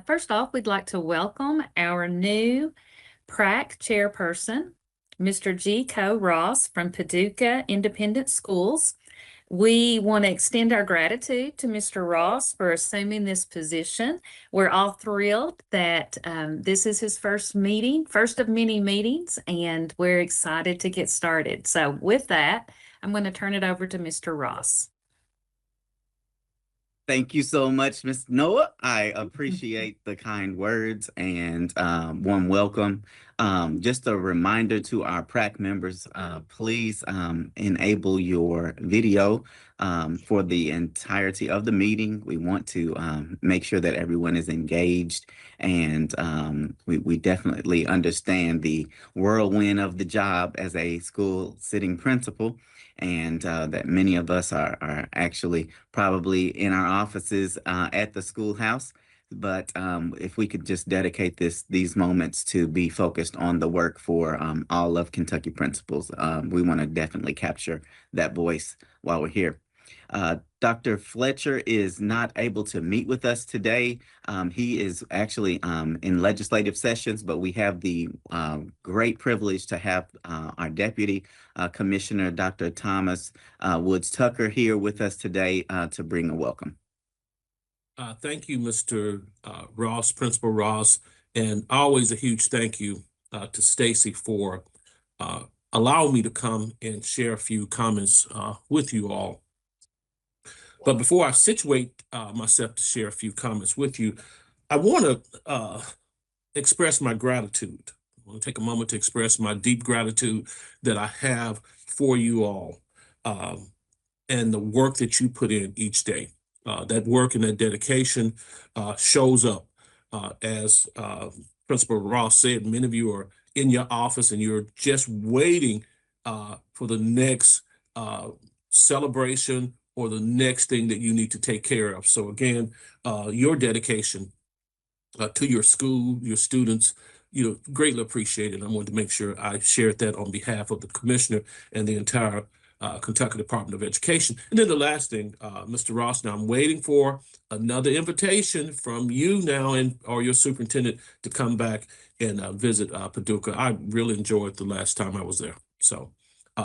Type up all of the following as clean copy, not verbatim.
First off, we'd like to welcome our new PrAC chairperson, Mr. G. Coe Ross from Paducah Independent Schools. We want to extend our gratitude to Mr. Ross for assuming this position. We're all thrilled that this is his first meeting, first of many meetings, and we're excited to get started. So with that, I'm going to turn it over to Mr. Ross. Thank you so much, Ms. Noah. I appreciate the kind words and warm welcome. Just a reminder to our PrAC members, please enable your video for the entirety of the meeting. We want to make sure that everyone is engaged, and we definitely understand the whirlwind of the job as a school sitting principal, and that many of us are actually probably in our offices at the schoolhouse. But if we could just dedicate these moments to be focused on the work for all of Kentucky principals, we want to definitely capture that voice while we're here. Dr. Fletcher is not able to meet with us today. He is actually in legislative sessions, but we have the great privilege to have our Deputy Commissioner, Dr. Thomas Woods Tucker, here with us today to bring a welcome. Thank you, Mr. Ross, Principal Ross, and always a huge thank you to Stacy for allowing me to come and share a few comments with you all. But before I situate myself to share a few comments with you, I want to express my gratitude. I want to take a moment to express my deep gratitude that I have for you all and the work that you put in each day. That work and that dedication shows up. As Principal Ross said, many of you are in your office and you're just waiting for the next celebration or the next thing that you need to take care of. So again, your dedication to your school, your students, greatly appreciated. I wanted to make sure I shared that on behalf of the commissioner and the entire Kentucky Department of Education. And then the last thing, Mr. Ross, now I'm waiting for another invitation from you now or your superintendent to come back and visit Paducah. I really enjoyed the last time I was there. So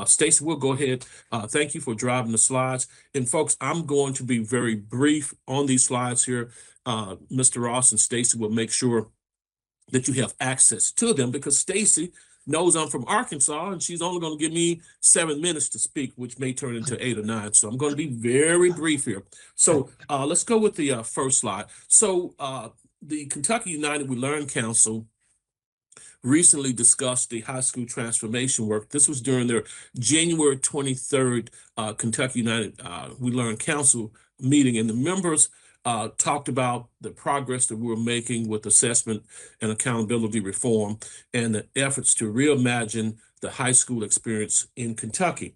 Stacy, we'll go ahead. Thank you for driving the slides. And folks, I'm going to be very brief on these slides here. Mr. Ross and Stacy will make sure that you have access to them because Stacy knows I'm from Arkansas and she's only going to give me 7 minutes to speak, which may turn into 8 or 9. So I'm going to be very brief here. So let's go with the first slide. So the Kentucky United We Learn Council recently discussed the high school transformation work. This was during their January 23rd Kentucky United We Learn Council meeting, and the members talked about the progress that we're making with assessment and accountability reform and the efforts to reimagine the high school experience in Kentucky.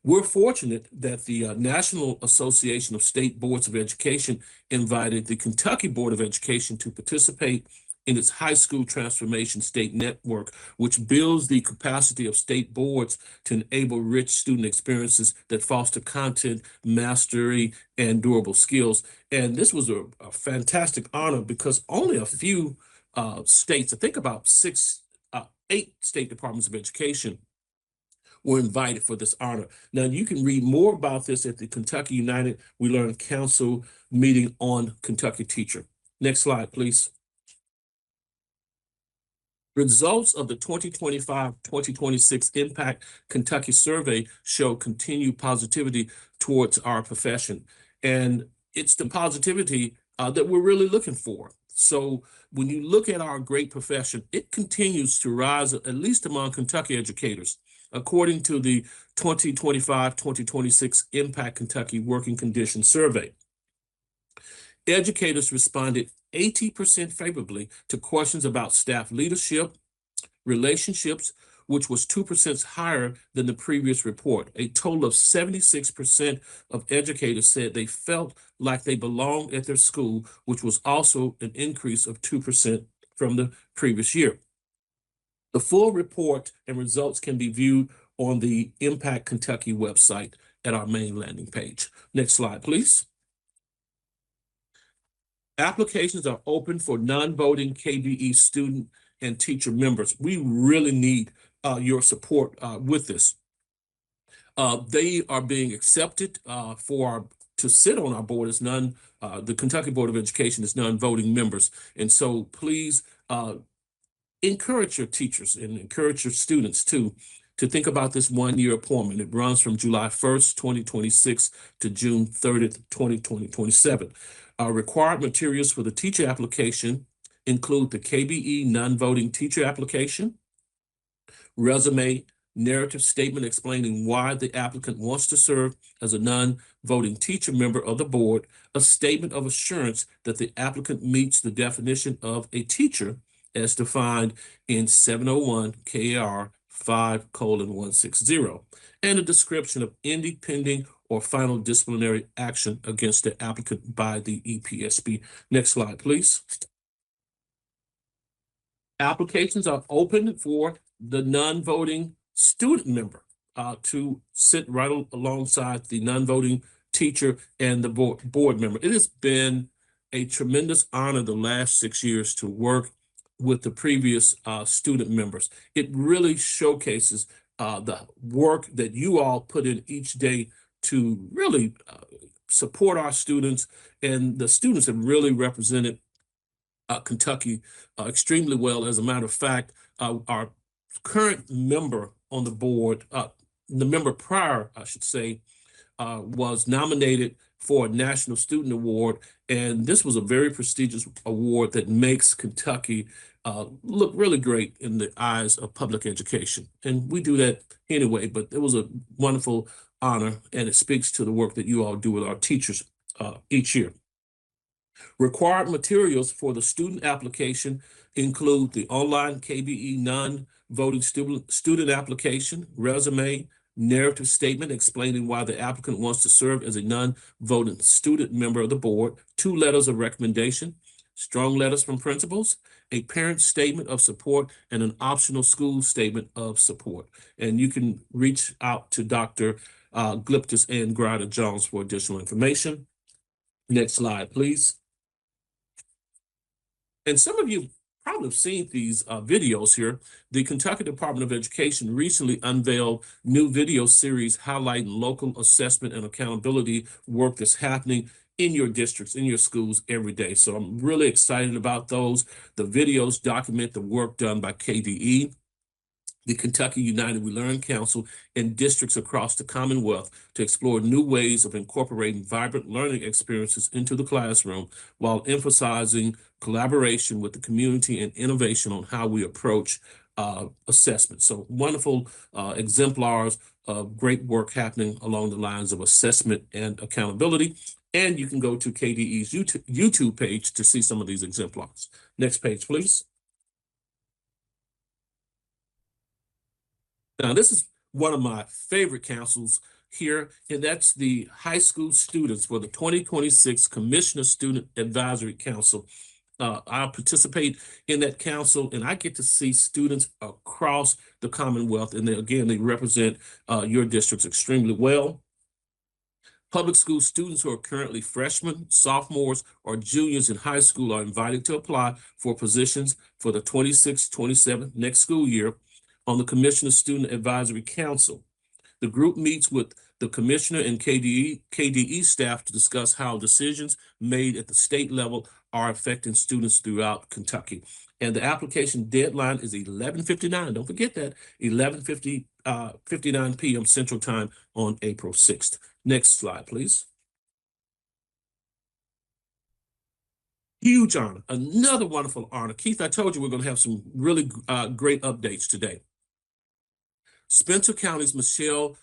We're fortunate that the National Association of State Boards of Education invited the Kentucky Board of Education to participate in its high school transformation state network, which builds the capacity of state boards to enable rich student experiences that foster content, mastery, and durable skills. And this was a fantastic honor because only a few states, I think about 8 state departments of education, were invited for this honor. Now, you can read more about this at the Kentucky United We Learn Council meeting on Kentucky Teacher. Next slide, please. Results of the 2025-2026 Impact Kentucky Survey show continued positivity towards our profession. And it's the positivity that we're really looking for. So when you look at our great profession, it continues to rise, at least among Kentucky educators. According to the 2025-2026 Impact Kentucky Working Conditions Survey, educators responded 80% favorably to questions about staff leadership, relationships, which was 2% higher than the previous report. A total of 76% of educators said they felt like they belonged at their school, which was also an increase of 2% from the previous year. The full report and results can be viewed on the Impact Kentucky website at our main landing page. Next slide, please. Applications are open for non-voting KBE student and teacher members. We really need your support with this. They are being accepted to sit on our board as the Kentucky Board of Education is non-voting members. And so please encourage your teachers and encourage your students too to think about this one-year appointment. It runs from July 1st, 2026 to June 30th, 2027. Required materials for the teacher application include the KBE non-voting teacher application, resume, narrative statement explaining why the applicant wants to serve as a non-voting teacher member of the board, a statement of assurance that the applicant meets the definition of a teacher as defined in 701 KAR 5:160, and a description of any pending or final disciplinary action against the applicant by the EPSB. Next slide, please. Applications are open for the non-voting student member to sit right alongside the non-voting teacher and the board member. It has been a tremendous honor the last 6 years to work with the previous student members. It really showcases the work that you all put in each day to really support our students, and the students have really represented Kentucky extremely well. As a matter of fact, our current member on the board, the member prior, I should say, was nominated for a National Student Award, and this was a very prestigious award that makes Kentucky look really great in the eyes of public education. And we do that anyway, but it was a wonderful honor, and it speaks to the work that you all do with our teachers each year. Required materials for the student application include the online KBE non-voting student application, resume, narrative statement explaining why the applicant wants to serve as a non-voting student member of the board, 2 letters of recommendation, strong letters from principals, a parent statement of support, and an optional school statement of support. And you can reach out to Dr. Gliptis and Grider Jones for additional information. Next slide, please. And some of you probably have seen these videos here. The Kentucky Department of Education recently unveiled new video series highlighting local assessment and accountability work that's happening in your districts, in your schools every day. So I'm really excited about those. The videos document the work done by KDE, the Kentucky United We Learn Council, and districts across the Commonwealth to explore new ways of incorporating vibrant learning experiences into the classroom while emphasizing collaboration with the community and innovation on how we approach assessment. So wonderful exemplars of great work happening along the lines of assessment and accountability. And you can go to KDE's YouTube page to see some of these exemplars. Next page, please. Now, this is one of my favorite councils here, and that's the high school students for the 2026 Commissioner Student Advisory Council. I participate in that council, and I get to see students across the Commonwealth, and they represent your districts extremely well. Public school students who are currently freshmen, sophomores, or juniors in high school are invited to apply for positions for the 26-27 next school year on the Commissioner Student Advisory Council. The group meets with the Commissioner and KDE staff to discuss how decisions made at the state level are affecting students throughout Kentucky. And the application deadline is 11:59. Don't forget that, 11:59 p.m. Central Time on April 6th. Next slide, please. Huge honor, another wonderful honor. Keith, I told you we're going to have some really great updates today. Spencer County's Michelle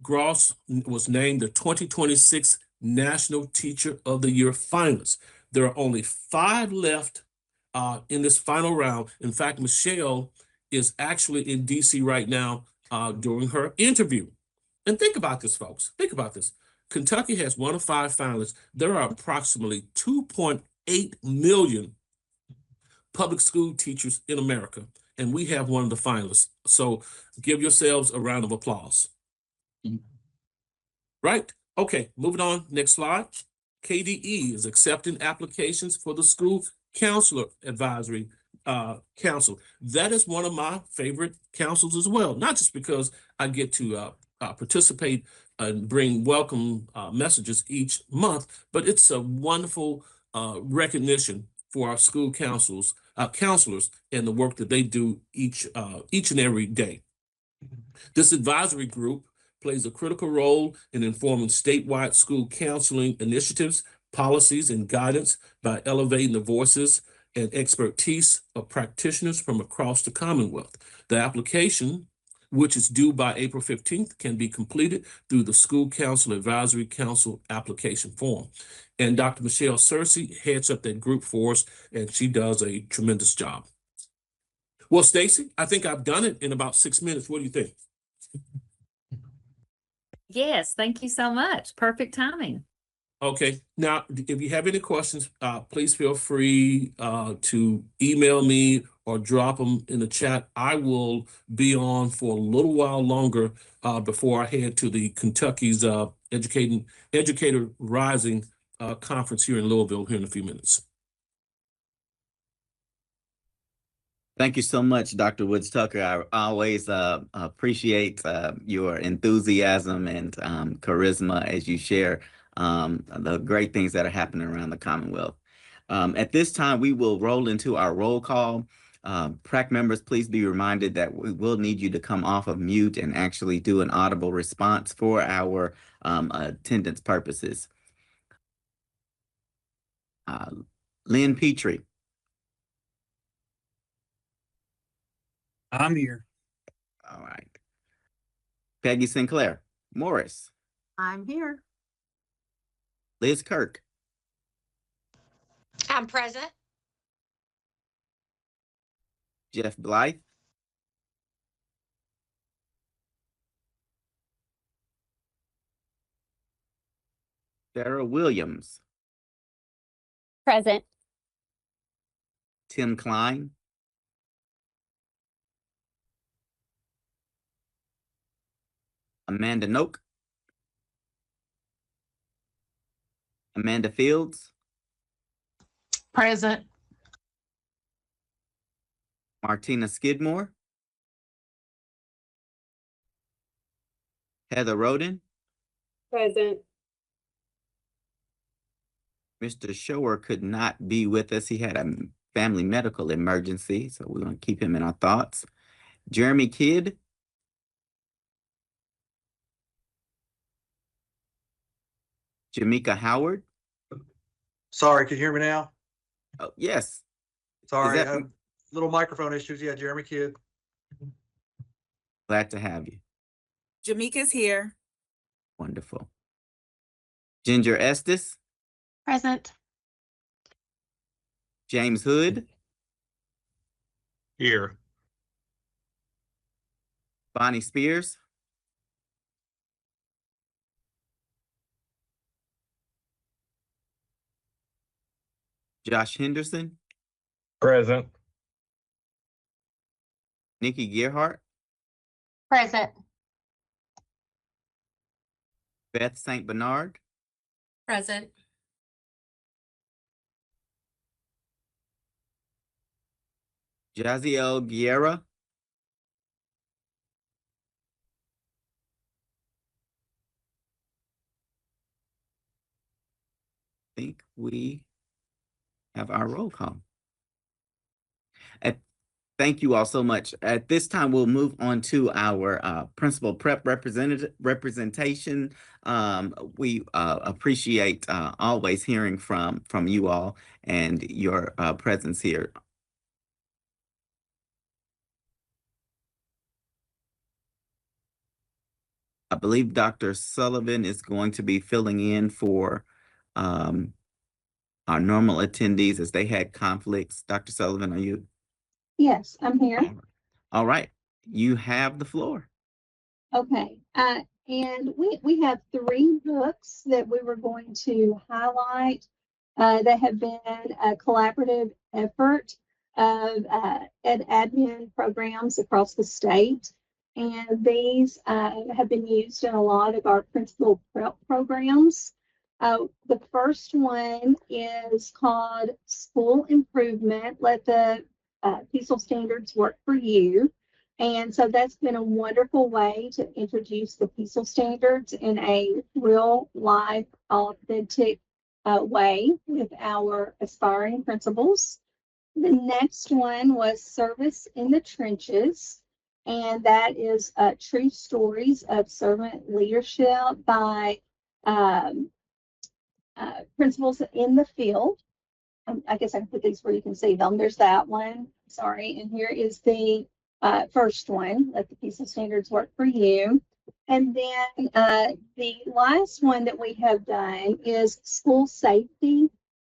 Gross was named the 2026 National Teacher of the Year finalist. There are only 5 left in this final round. In fact, Michelle is actually in DC right now during her interview. And think about this, folks. Think about this. Kentucky has 1 of 5 finalists. There are approximately 2.8 million public school teachers in America, and we have 1 of the finalists. So give yourselves a round of applause. Right? Okay, moving on. Next slide. KDE is accepting applications for the School Counselor Advisory Council. That is one of my favorite councils as well, not just because I get to participate and bring welcome messages each month, but it's a wonderful recognition for our school counselors and the work that they do each and every day. This advisory group plays a critical role in informing statewide school counseling initiatives, policies, and guidance by elevating the voices and expertise of practitioners from across the Commonwealth. The application, which is due by April 15th, can be completed through the School Council Advisory Council application form. And Dr. Michelle Searcy heads up that group for us, and she does a tremendous job. Well, Stacy, I think I've done it in about 6 minutes. What do you think? Yes, thank you so much. Perfect timing. Okay, now, if you have any questions, please feel free to email me or drop them in the chat. I will be on for a little while longer before I head to the Kentucky's Educator Rising conference here in Louisville here in a few minutes. Thank you so much, Dr. Woods Tucker. I always appreciate your enthusiasm and charisma as you share the great things that are happening around the Commonwealth. At this time, we will roll into our roll call. PrAC members, please be reminded that we will need you to come off of mute and actually do an audible response for our attendance purposes. Lynn Petrie. I'm here. All right. Peggy Sinclair. Morris. I'm here. Liz Kirk. I'm present. Jeff Blythe. Sarah Williams. Present. Tim Klein. Amanda Noak. Amanda Fields. Present. Martina Skidmore. Heather Roden. Present. Mr. Shower could not be with us. He had a family medical emergency, so we're going to keep him in our thoughts. Jeremy Kidd. Jamaica Howard. Sorry, can you hear me now? Oh, yes. Sorry, that- I have little microphone issues. Yeah, Jeremy Kidd. Glad to have you. Jamaica's here. Wonderful. Ginger Estes. Present. James Hood. Here. Bonnie Spears. Josh Henderson. Present. Nikki Gerhart. Present. Beth St. Bernard. Present. Jaziel Guerra. I think we have our roll call. Thank you all so much. At this time, we'll move on to our principal prep representation. We appreciate always hearing from you all and your presence here. I believe Dr. Sullivan is going to be filling in for our normal attendees as they had conflicts. Dr. Sullivan, are you? Yes, I'm here. All right, you have the floor. Okay, and we have 3 books that we were going to highlight. They have been a collaborative effort of admin programs across the state, and these have been used in a lot of our principal prep programs. The first one is called School Improvement. Let the PECL standards work for you. And so that's been a wonderful way to introduce the PECL standards in a real, live, authentic way with our aspiring principals. The next one was Service in the Trenches, and that is true stories of servant leadership by um, principals in the field. I guess I can put these where you can see them. There's that one. Sorry. And here is the first one. Let the PECL standards work for you. And then the last one that we have done is school safety.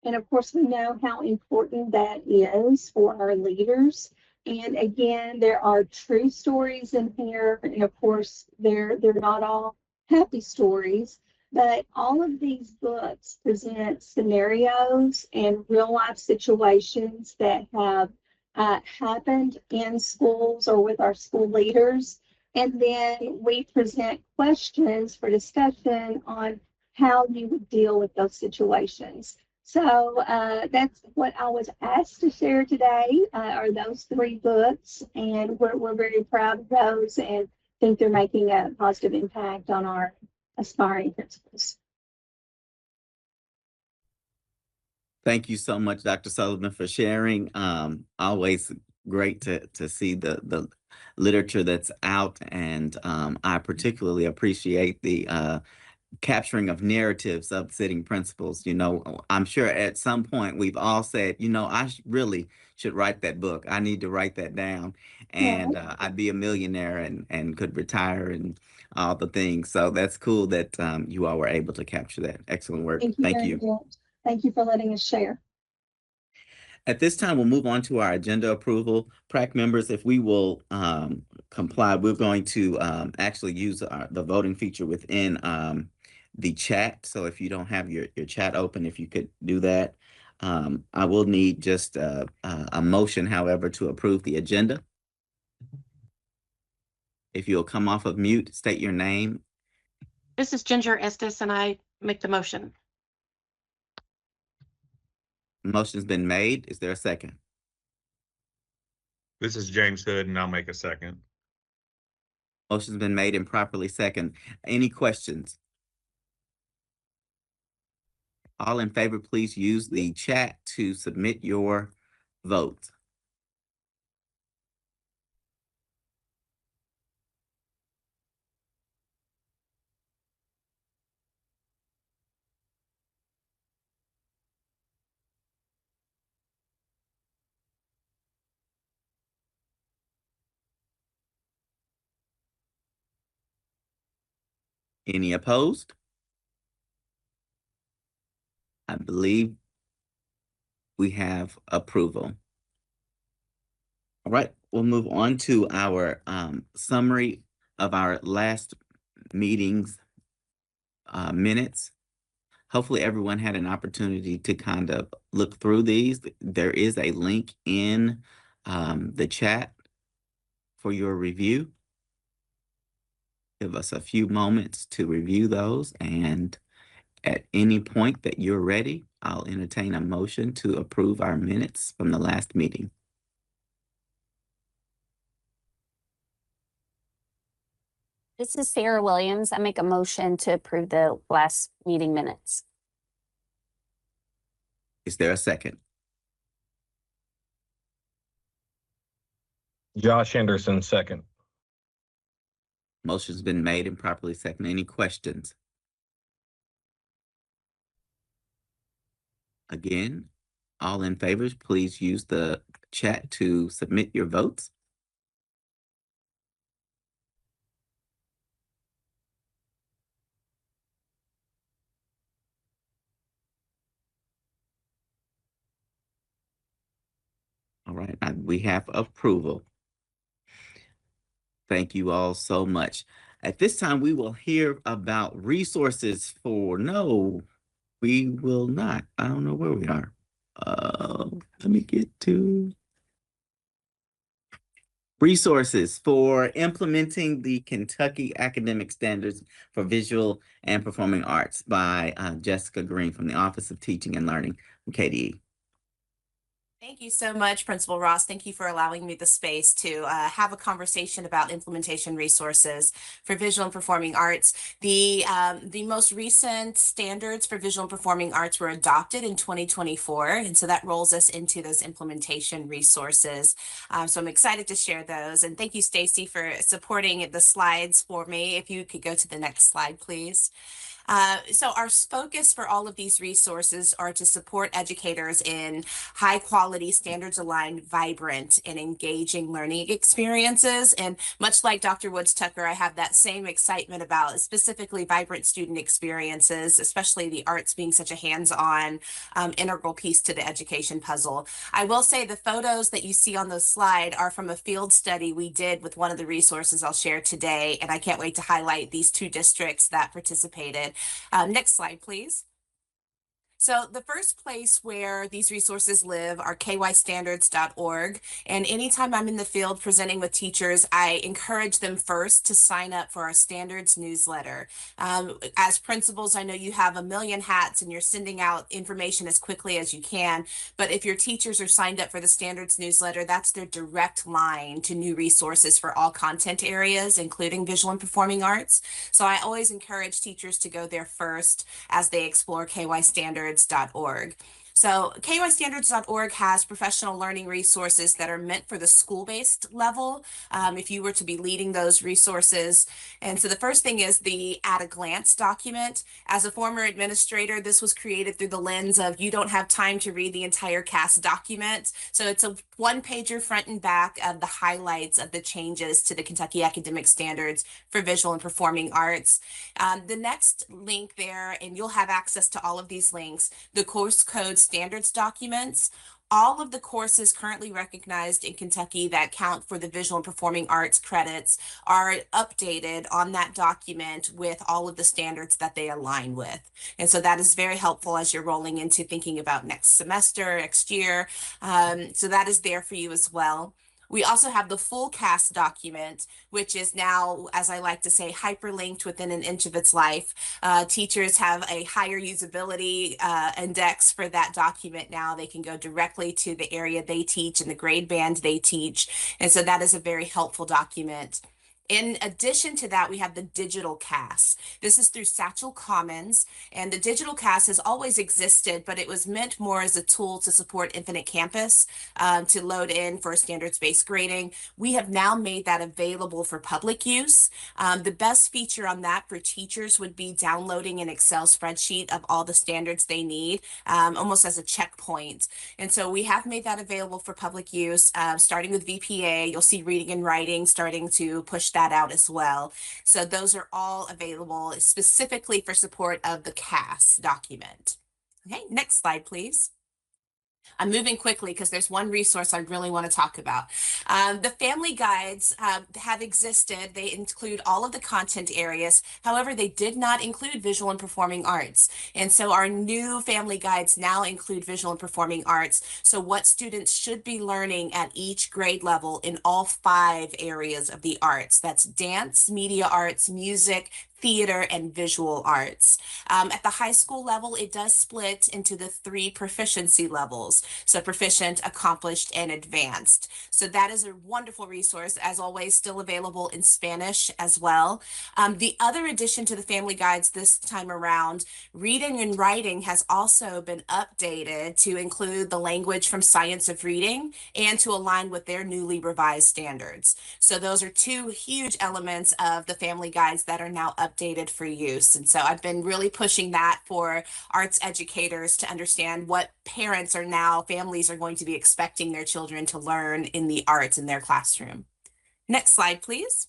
And of course, we know how important that is for our leaders. And again, there are true stories in here. And of course, they're not all happy stories. But all of these books present scenarios and real life situations that have happened in schools or with our school leaders. And then we present questions for discussion on how you would deal with those situations. So that's what I was asked to share today, are those three books. And we're very proud of those and think they're making a positive impact on our aspiring principals. Thank you so much, Dr. Sullivan, for sharing. Always great to see the literature that's out, and I particularly appreciate the capturing of narratives of sitting principals. You know, I'm sure at some point we've all said, you know, I really should write that book. I need to write that down, and I'd be a millionaire and could retire and all the things. So that's cool that you all were able to capture that. Excellent work. Thank you. Thank you for letting us share. At this time, we'll move on to our agenda approval. PrAC members, if we will comply, we're going to actually use the voting feature within the chat. So if you don't have your chat open, if you could do that. I will need just a motion, however, to approve the agenda. If you'll come off of mute, state your name. This is Ginger Estes, and I make the motion. Motion's been made. Is there a second? This is James Hood, and I'll make a second. Motion's been made and properly second. Any questions? All in favor, please use the chat to submit your vote. Any opposed? I believe we have approval. All right, we'll move on to our summary of our last meeting's minutes. Hopefully everyone had an opportunity to kind of look through these. There is a link in the chat for your review. Give us a few moments to review those, and at any point that you're ready, I'll entertain a motion to approve our minutes from the last meeting. This is Sarah Williams. I make a motion to approve the last meeting minutes. Is there a second? Josh Henderson, second. Motion's been made and properly seconded. Any questions? Again, all in favor, please use the chat to submit your votes. All right, we have approval. Thank you all so much. At this time, we will hear about resources for, no, we will not. I don't know where we are. Let me get to Resources for implementing the Kentucky Academic Standards for Visual and Performing Arts by Jessica Green from the Office of Teaching and Learning from KDE. Thank you so much, Principal Ross. Thank you for allowing me the space to have a conversation about implementation resources for visual and performing arts. The most recent standards for visual and performing arts were adopted in 2024, and so that rolls us into those implementation resources. So I'm excited to share those, and thank you, Stacy, for supporting the slides for me. If you could go to the next slide, please. So our focus for all of these resources are to support educators in high quality, standards aligned, vibrant, and engaging learning experiences. And much like Dr. Woods Tucker, I have that same excitement about specifically vibrant student experiences, especially the arts being such a hands-on integral piece to the education puzzle. I will say the photos that you see on the slide are from a field study we did with one of the resources I'll share today, and I can't wait to highlight these two districts that participated. Next slide, please. So the first place where these resources live are kystandards.org. And anytime I'm in the field presenting with teachers, I encourage them first to sign up for our standards newsletter. As principals, I know you have a million hats and you're sending out information as quickly as you can. But if your teachers are signed up for the standards newsletter, that's their direct line to new resources for all content areas, including visual and performing arts. So I always encourage teachers to go there first as they explore kystandards.org. So kystandards.org has professional learning resources that are meant for the school-based level, if you were to be leading those resources. And so the first thing is the at-a-glance document. As a former administrator, this was created through the lens of you don't have time to read the entire CAS document. So it's a one-pager front and back of the highlights of the changes to the Kentucky Academic Standards for Visual and Performing Arts. The next link there, and you'll have access to all of these links, the course code standards documents. All of the courses currently recognized in Kentucky that count for the visual and performing arts credits are updated on that document with all of the standards that they align with. And so that is very helpful as you're rolling into thinking about next semester, next year. So that is there for you as well. We also have the full CAS document, which is now, as I like to say, hyperlinked within an inch of its life. Teachers have a higher usability index for that document now. They can go directly to the area they teach and the grade band they teach. And so that is a very helpful document. In addition to that, we have the digital CAS. This is through Satchel Commons, and the digital CAS has always existed, but it was meant more as a tool to support Infinite Campus, to load in for standards-based grading. We have now made that available for public use. The best feature on that for teachers would be downloading an Excel spreadsheet of all the standards they need, almost as a checkpoint. And so we have made that available for public use, starting with VPA. You'll see reading and writing starting to push that out as well. So those are all available specifically for support of the CAS document. Okay, next slide, please. I'm moving quickly because there's one resource I really want to talk about. The family guides have existed. They include all of the content areas. However, they did not include visual and performing arts. And so our new family guides now include visual and performing arts. So what students should be learning at each grade level in all 5 areas of the arts. That's dance, media arts, music, theater, and visual arts. At the high school level, it does split into the 3 proficiency levels. So proficient, accomplished, and advanced. So that is a wonderful resource, as always, still available in Spanish as well. The other addition to the family guides this time around, reading and writing has also been updated to include the language from Science of Reading and to align with their newly revised standards. So those are 2 huge elements of the family guides that are now updated for use. And so I've been really pushing that for arts educators to understand what parents are now, families are going to be expecting their children to learn in the arts in their classroom. Next slide, please.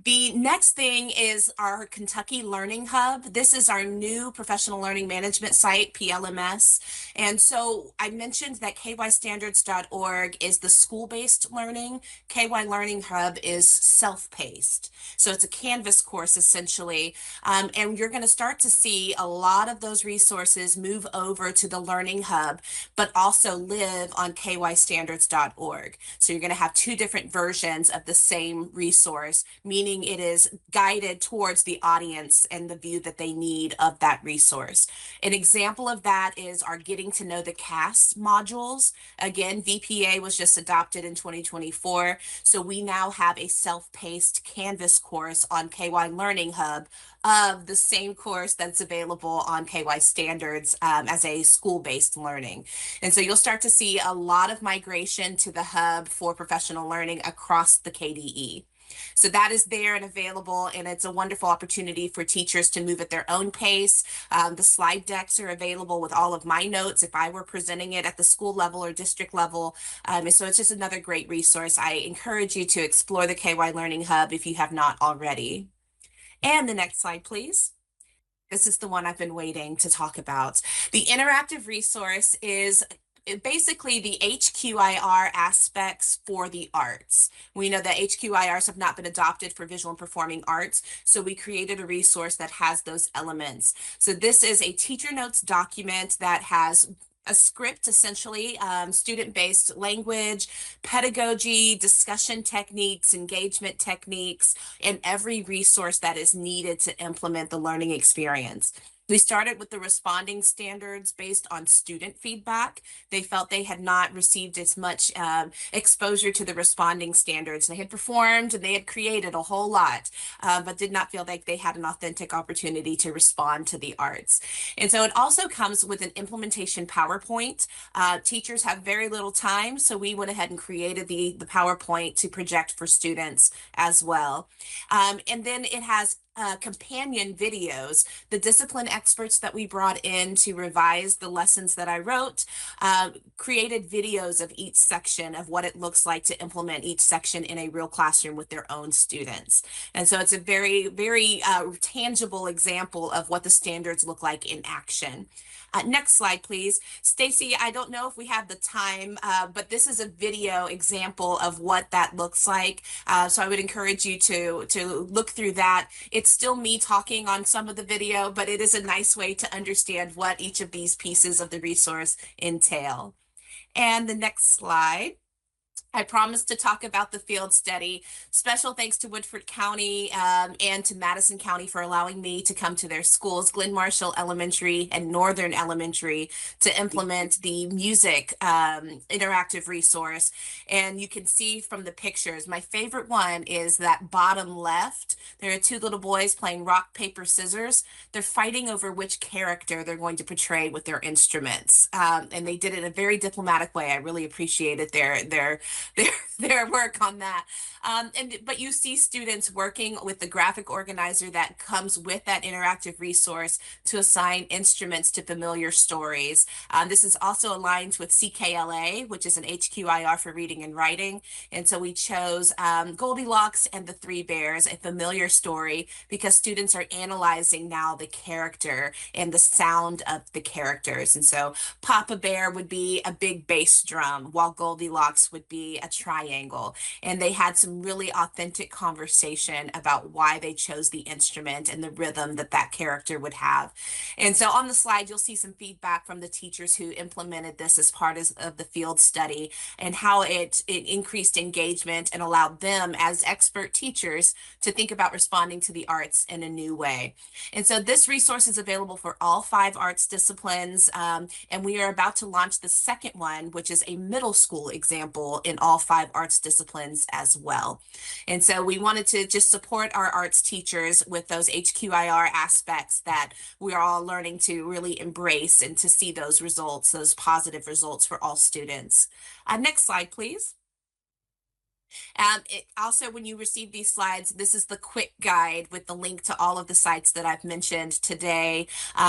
The next thing is our Kentucky Learning Hub. This is our new professional learning management site, PLMS. And so I mentioned that kystandards.org is the school-based learning. KY Learning Hub is self-paced. So it's a Canvas course essentially. And you're going to start to see a lot of those resources move over to the Learning Hub, but also live on kystandards.org. So you're going to have two different versions of the same resource, meaning it is guided towards the audience and the view that they need of that resource. An example of that is our Getting to Know the CAST modules. Again, VPA was just adopted in 2024. So we now have a self-paced Canvas course on KY Learning Hub of the same course that's available on KY Standards as a school-based learning. And so you'll start to see a lot of migration to the hub for professional learning across the KDE. So that is there and available, and it's a wonderful opportunity for teachers to move at their own pace. The slide decks are available with all of my notes if I were presenting it at the school level or district level. And so it's just another great resource. I encourage you to explore the KY Learning Hub if you have not already. And the next slide, please. This is the one I've been waiting to talk about. The interactive resource is basically the HQIR aspects for the arts. We know that HQIRs have not been adopted for visual and performing arts, so we created a resource that has those elements. So this is a teacher notes document that has a script, essentially, student-based language, pedagogy, discussion techniques, engagement techniques, and every resource that is needed to implement the learning experience. We started with the responding standards based on student feedback. They felt they had not received as much exposure to the responding standards. They had performed and they had created a whole lot, but did not feel like they had an authentic opportunity to respond to the arts. And so it also comes with an implementation PowerPoint. Teachers have very little time, so we went ahead and created the PowerPoint to project for students as well. And then it has companion videos. The discipline experts that we brought in to revise the lessons that I wrote created videos of each section of what it looks like to implement each section in a real classroom with their own students. And so it's a very, very tangible example of what the standards look like in action. Next slide, please. Stacy, I don't know if we have the time, but this is a video example of what that looks like. So I would encourage you to look through that. It's still me talking on some of the video, but it is a nice way to understand what each of these pieces of the resource entail. And the next slide. I promised to talk about the field study. Special thanks to Woodford County and to Madison County for allowing me to come to their schools, Glen Marshall Elementary and Northern Elementary, to implement the music interactive resource. And you can see from the pictures, my favorite one is that bottom left. There are two little boys playing rock, paper, scissors. They're fighting over which character they're going to portray with their instruments. And they did it in a very diplomatic way. I really appreciated their work on that. But you see students working with the graphic organizer that comes with that interactive resource to assign instruments to familiar stories. This is also aligned with CKLA, which is an HQIR for reading and writing. And so we chose Goldilocks and the Three Bears, a familiar story, because students are analyzing now the character and the sound of the characters. And so Papa Bear would be a big bass drum, while Goldilocks would be a triangle. And they had some really authentic conversation about why they chose the instrument and the rhythm that that character would have. And so on the slide, you'll see some feedback from the teachers who implemented this as part of the field study and how it increased engagement and allowed them as expert teachers to think about responding to the arts in a new way. And so this resource is available for all 5 arts disciplines. And we are about to launch the second one, which is a middle school example in all 5 arts disciplines as well. And so we wanted to just support our arts teachers with those HQIR aspects that we are all learning to really embrace and to see those results, those positive results for all students. Next slide, please. Also, when you receive these slides, this is the quick guide with the link to all of the sites that I've mentioned today.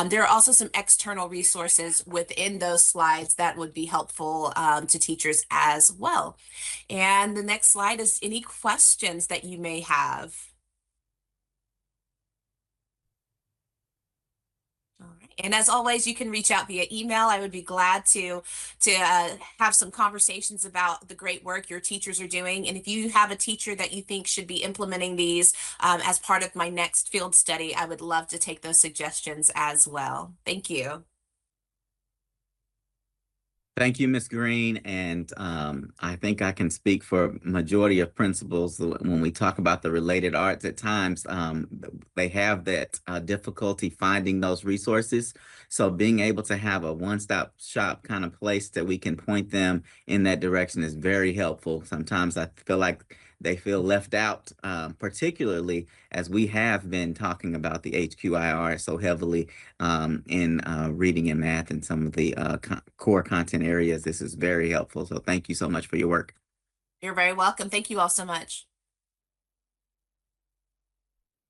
There are also some external resources within those slides that would be helpful to teachers as well. And the next slide is any questions that you may have. And as always, you can reach out via email. I would be glad to have some conversations about the great work your teachers are doing. And if you have a teacher that you think should be implementing these as part of my next field study, I would love to take those suggestions as well. Thank you. Thank you, Ms. Green. And I think I can speak for majority of principals when we talk about the related arts. At times, they have that difficulty finding those resources. So being able to have a one-stop shop kind of place that we can point them in that direction is very helpful. Sometimes I feel like they feel left out, particularly as we have been talking about the HQIR so heavily in reading and math and some of the core content areas. This is very helpful. So thank you so much for your work. You're very welcome. Thank you all so much.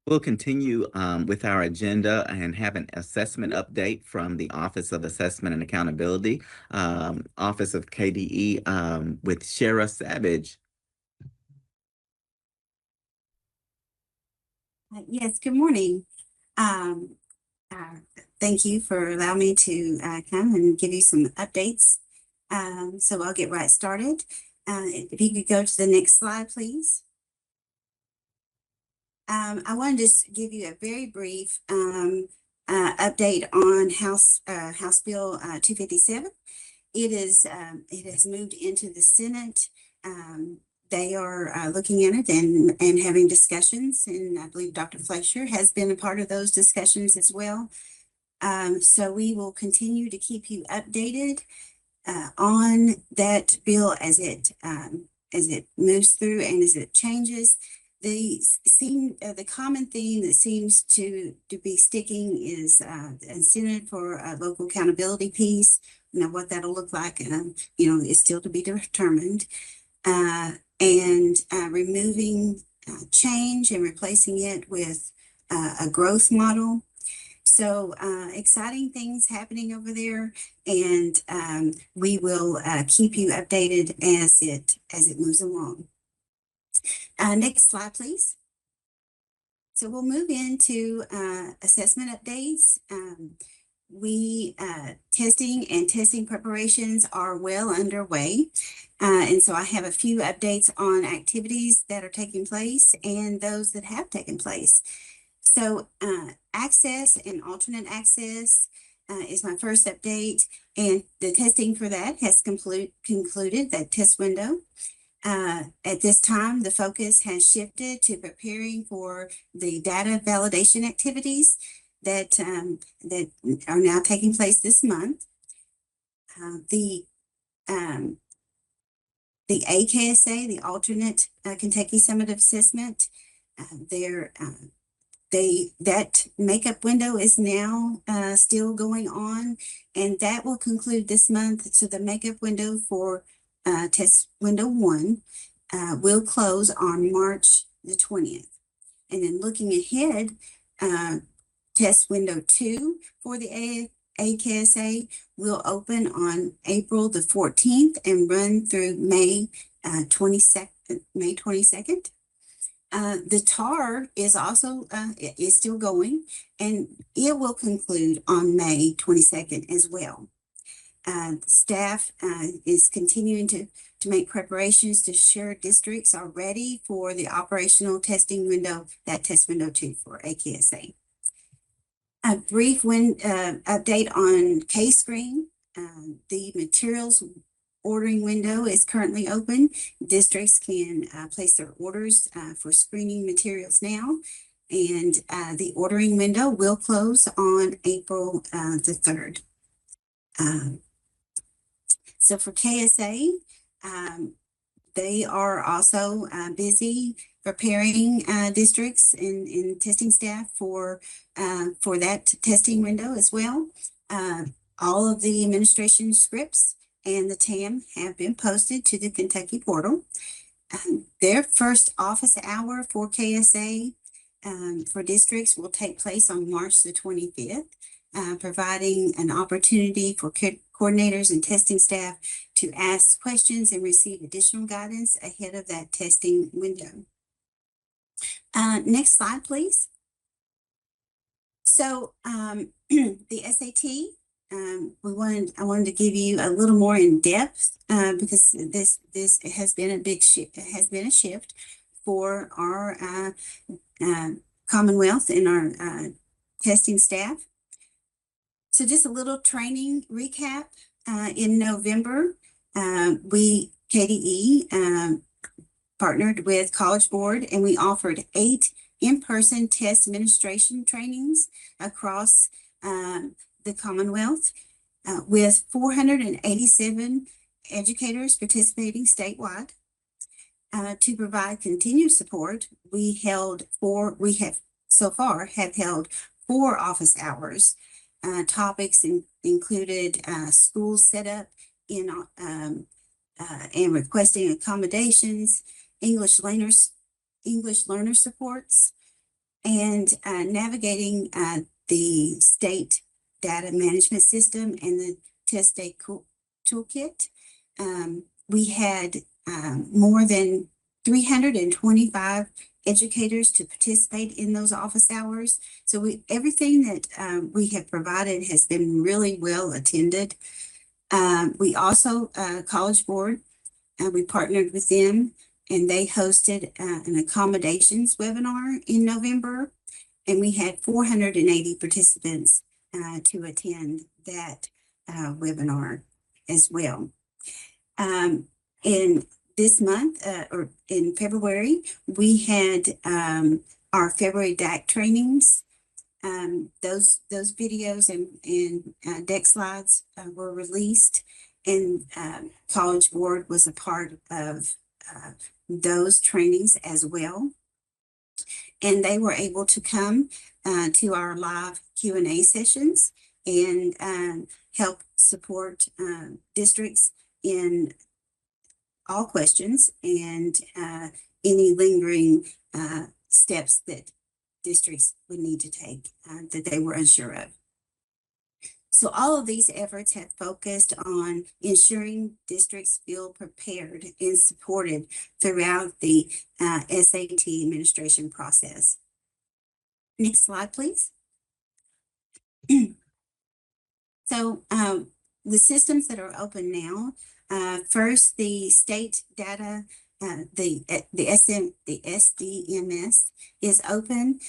We'll continue with our agenda and have an assessment update from the Office of Assessment and Accountability, Office of KDE, with Shara Savage. Yes, good morning. Thank you for allowing me to come and give you some updates. So I'll get right started. If you could go to the next slide, please. I wanted to just give you a very brief update on House Bill 257. It has moved into the Senate. They are looking at it and having discussions, and I believe Dr. Fleischer has been a part of those discussions as well. So we will continue to keep you updated on that bill as it moves through and as it changes. The common theme that seems to be sticking is incentive for a local accountability piece. Now, what that'll look like, is still to be determined. And removing change and replacing it with a growth model. So exciting things happening over there, and we will keep you updated as it moves along. Next slide, please. So we'll move into assessment updates. Testing preparations are well underway. And so I have a few updates on activities that are taking place and those that have taken place. So access and alternate access is my first update, and the testing for that has concluded that test window. At this time, the focus has shifted to preparing for the data validation activities that are now taking place this month. The AKSA, the alternate Kentucky Summative Assessment, that makeup window is now still going on, and that will conclude this month. So the makeup window for test window 1 will close on March the 20th. And then looking ahead, test window 2 for the AKSA will open on April the 14th and run through May 22nd. The TAR is also is still going, and it will conclude on May 22nd as well. Staff is continuing to make preparations to ensure districts are ready for the operational testing window, that test window 2 for AKSA. A brief update on K-Screen. The materials ordering window is currently open. Districts can place their orders for screening materials now, and the ordering window will close on April the 3rd. So for KSA, they are also busy preparing districts and testing staff for that testing window as well. All of the administration scripts and the TAM have been posted to the Kentucky portal. Their first office hour for KSA for districts will take place on March the 25th, providing an opportunity for coordinators and testing staff to ask questions and receive additional guidance ahead of that testing window. Next slide, please. So the SAT, I wanted to give you a little more in depth because this has been a big shift. It has been a shift for our Commonwealth and our testing staff. So just a little training recap. In November, we KDE partnered with College Board, and we offered 8 in-person test administration trainings across the Commonwealth with 487 educators participating statewide. To provide continued support, we have so far held 4 office hours. Topics included school setup in and requesting accommodations, English learner supports, and navigating the state data management system and the test day toolkit. We had more than 325 educators to participate in those office hours. So everything that we have provided has been really well attended. We also, College Board, we partnered with them, and they hosted an accommodations webinar in November, and we had 480 participants to attend that webinar as well. In this month, or in February, we had our February DAC trainings. Those videos and deck slides were released, and College Board was a part of those trainings as well. And they were able to come to our live Q&A sessions and help support districts in all questions and any lingering steps that districts would need to take that they were unsure of. So all of these efforts have focused on ensuring districts feel prepared and supported throughout the SAT administration process. Next slide, please. So the systems that are open now, first the state data, the SDMS is open.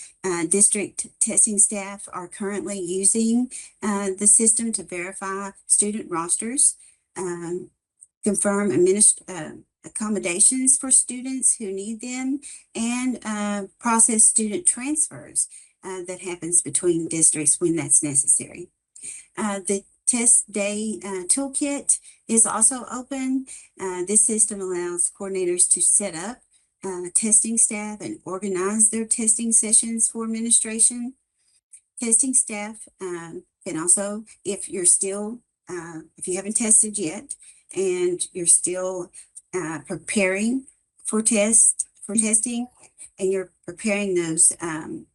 District testing staff are currently using the system to verify student rosters, confirm accommodations for students who need them, and process student transfers that happens between districts when that's necessary. The test day toolkit is also open. This system allows coordinators to set up testing staff and organize their testing sessions for administration. Testing staff can also, if you haven't tested yet and you're still preparing for testing, and you're preparing those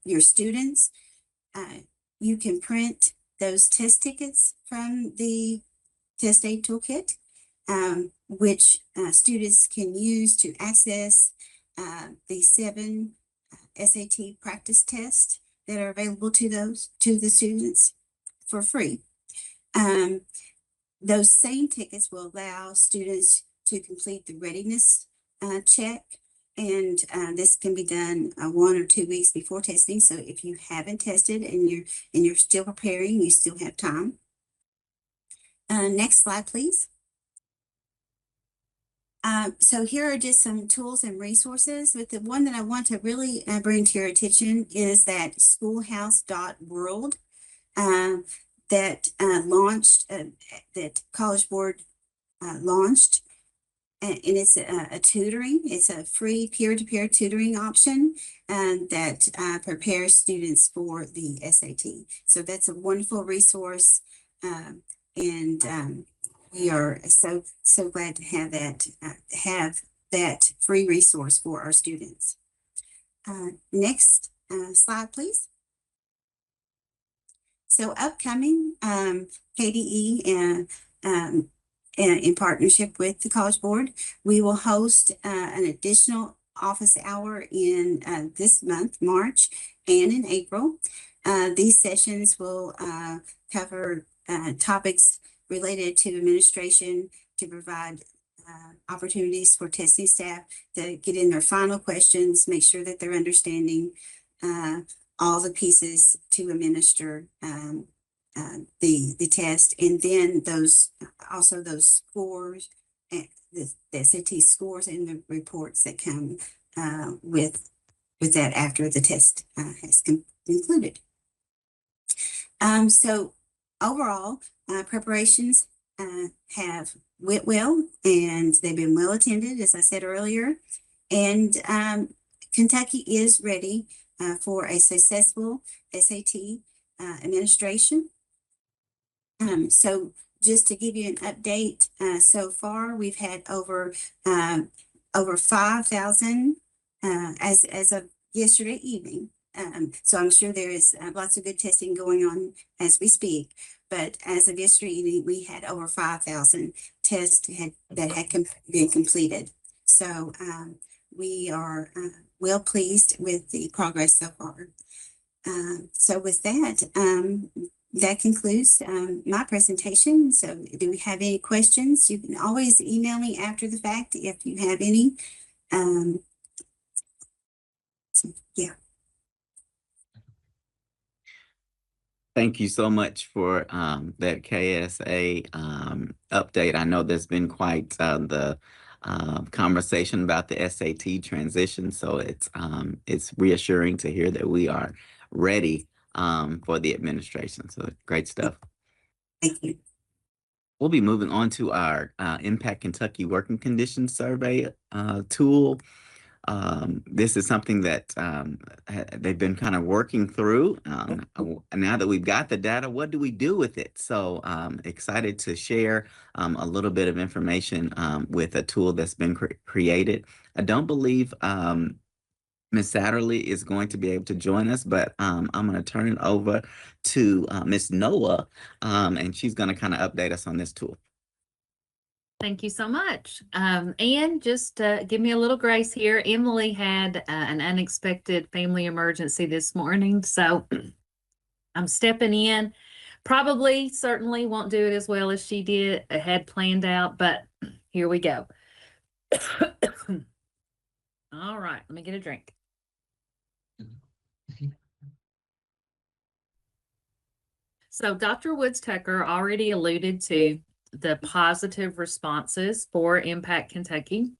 your students, you can print those test tickets from the test aid toolkit, which students can use to access the 7 SAT practice tests that are available to the students for free. Those same tickets will allow students to complete the readiness check, and this can be done 1 or 2 weeks before testing. So if you haven't tested and you're still preparing, you still have time. Next slide, please. So here are just some tools and resources, but the one that I want to really bring to your attention is that schoolhouse.world that launched, that College Board launched. And it's a tutoring. It's a free peer-to-peer tutoring option that prepares students for the SAT. So that's a wonderful resource, and we are so glad to have that free resource for our students. Next slide, please. So upcoming KDE and in partnership with the College Board, we will host an additional office hour in this month, March, and in April. These sessions will cover topics related to administration to provide opportunities for testing staff to get in their final questions, make sure that they're understanding all the pieces to administer the test, and then those scores, and the SAT scores and the reports that come with that after the test has concluded. So overall, preparations have went well, and they've been well attended, as I said earlier. And Kentucky is ready for a successful SAT administration. So just to give you an update, so far we've had over 5,000 as of yesterday evening. So I'm sure there is lots of good testing going on as we speak. But as of yesterday evening, we had over 5,000 tests that had been completed. So we are well pleased with the progress so far. So with that, that concludes my presentation. So do we have any questions? You can always email me after the fact if you have any. So, yeah. Thank you so much for that KSA update. I know there's been quite the conversation about the SAT transition, so it's reassuring to hear that we are ready for the administration. So great stuff. Thank you. We'll be moving on to our Impact Kentucky Working Conditions Survey tool. This is something that they've been kind of working through. Now that we've got the data, what do we do with it? So excited to share a little bit of information with a tool that's been created. I don't believe Ms. Satterley is going to be able to join us, but I'm going to turn it over to Ms. Noah, and she's going to kind of update us on this tool. Thank you so much. And just give me a little grace here. Emily had an unexpected family emergency this morning, so I'm stepping in. Probably, certainly won't do it as well as she had planned out, but here we go. All right, let me get a drink. So Dr. Woods Tucker already alluded to the positive responses for Impact Kentucky.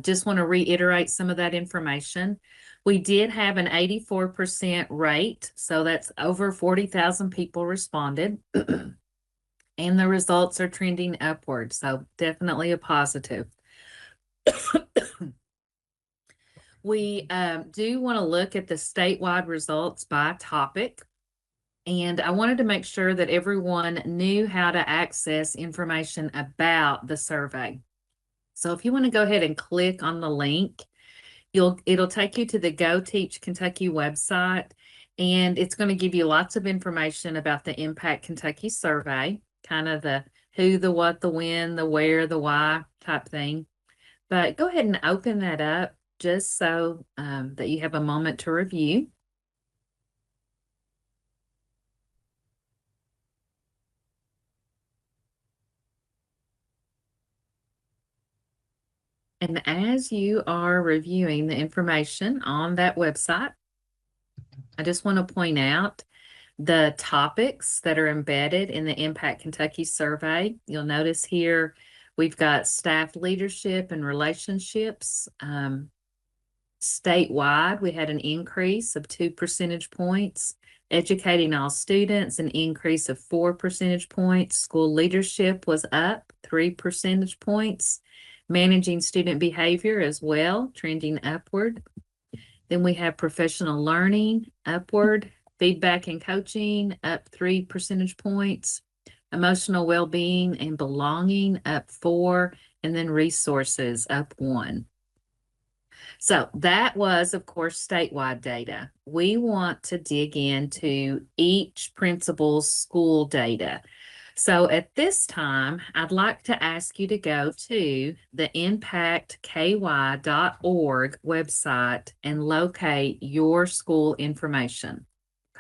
Just want to reiterate some of that information. We did have an 84% rate, so that's over 40,000 people responded. And the results are trending upward, so definitely a positive. We do want to look at the statewide results by topic. And I wanted to make sure that everyone knew how to access information about the survey. So if you want to go ahead and click on the link, it'll take you to the Go Teach Kentucky website, and it's going to give you lots of information about the Impact Kentucky survey, kind of the who, the what, the when, the where, the why type thing. But go ahead and open that up just so that you have a moment to review. And as you are reviewing the information on that website, I just want to point out the topics that are embedded in the Impact Kentucky survey. You'll notice here we've got staff leadership and relationships. Statewide, we had an increase of 2 percentage points. Educating all students, an increase of 4 percentage points. School leadership was up 3 percentage points. Managing student behavior as well, trending upward. Then we have professional learning upward, feedback and coaching up 3 percentage points, emotional well-being and belonging up 4, and then resources up 1. So that was, of course, statewide data. We want to dig into each principal's school data. So at this time, I'd like to ask you to go to the impactky.org website and locate your school information.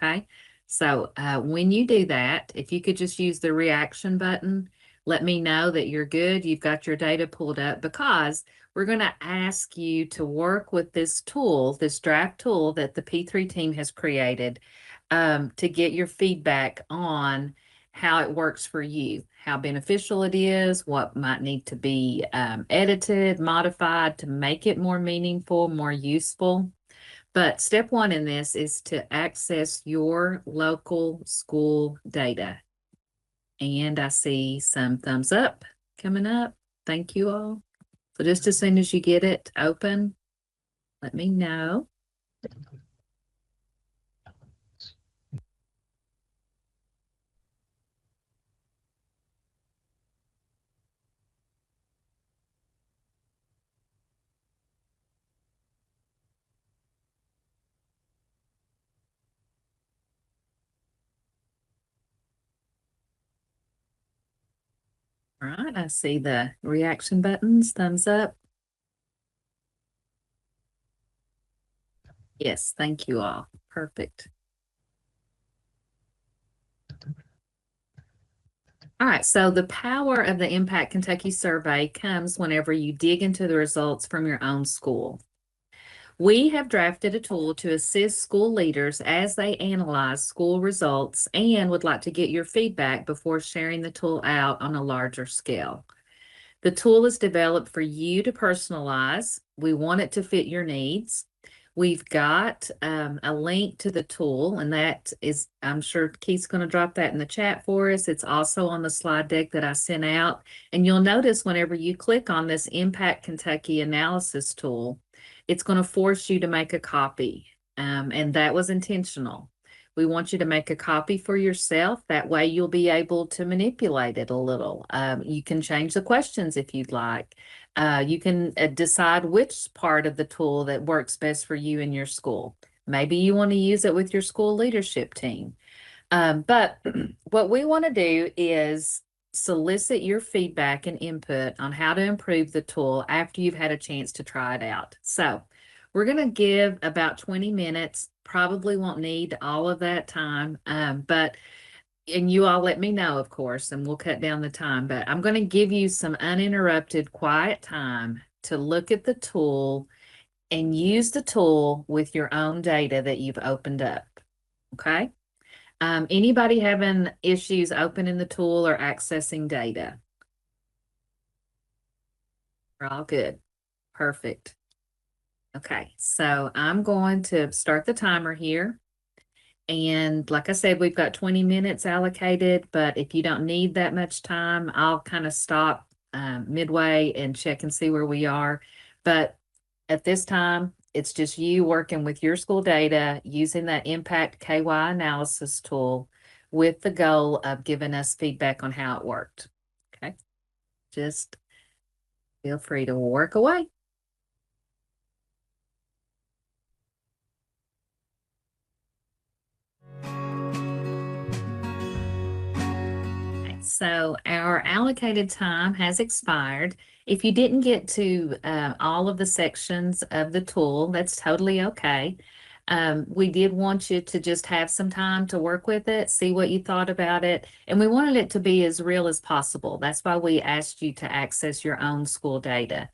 Okay, so when you do that, if you could just use the reaction button, let me know that you're good. You've got your data pulled up, because we're going to ask you to work with this tool, this draft tool that the P3 team has created, to get your feedback on how it works for you, how beneficial it is, what might need to be edited, modified to make it more meaningful, more useful. But step one in this is to access your local school data. And I see some thumbs up coming up. Thank you all. So just as soon as you get it open, let me know. All right, I see the reaction buttons, thumbs up. Yes, thank you all. Perfect. All right, so the power of the Impact Kentucky survey comes whenever you dig into the results from your own school. We have drafted a tool to assist school leaders as they analyze school results and would like to get your feedback before sharing the tool out on a larger scale. The tool is developed for you to personalize. We want it to fit your needs. We've got a link to the tool, and that is, I'm sure Keith's going to drop that in the chat for us. It's also on the slide deck that I sent out. And you'll notice whenever you click on this Impact Kentucky analysis tool, it's going to force you to make a copy. And that was intentional. We want you to make a copy for yourself. That way you'll be able to manipulate it a little. You can change the questions if you'd like. You can decide which part of the tool that works best for you in your school. Maybe you want to use it with your school leadership team. But what we want to do is solicit your feedback and input on how to improve the tool after you've had a chance to try it out. So we're going to give about 20 minutes, probably won't need all of that time, and you all let me know, of course, and we'll cut down the time, but I'm going to give you some uninterrupted, quiet time to look at the tool and use the tool with your own data that you've opened up. Okay? Anybody having issues opening the tool or accessing data? We're all good. Perfect. Okay, so I'm going to start the timer here. And like I said, we've got 20 minutes allocated, but if you don't need that much time, I'll kind of stop midway and check and see where we are. But at this time, it's just you working with your school data using that Impact KY analysis tool with the goal of giving us feedback on how it worked. Okay, just feel free to work away. So our allocated time has expired. If you didn't get to all of the sections of the tool, that's totally okay. We did want you to just have some time to work with it, see what you thought about it, and we wanted it to be as real as possible. That's why we asked you to access your own school data,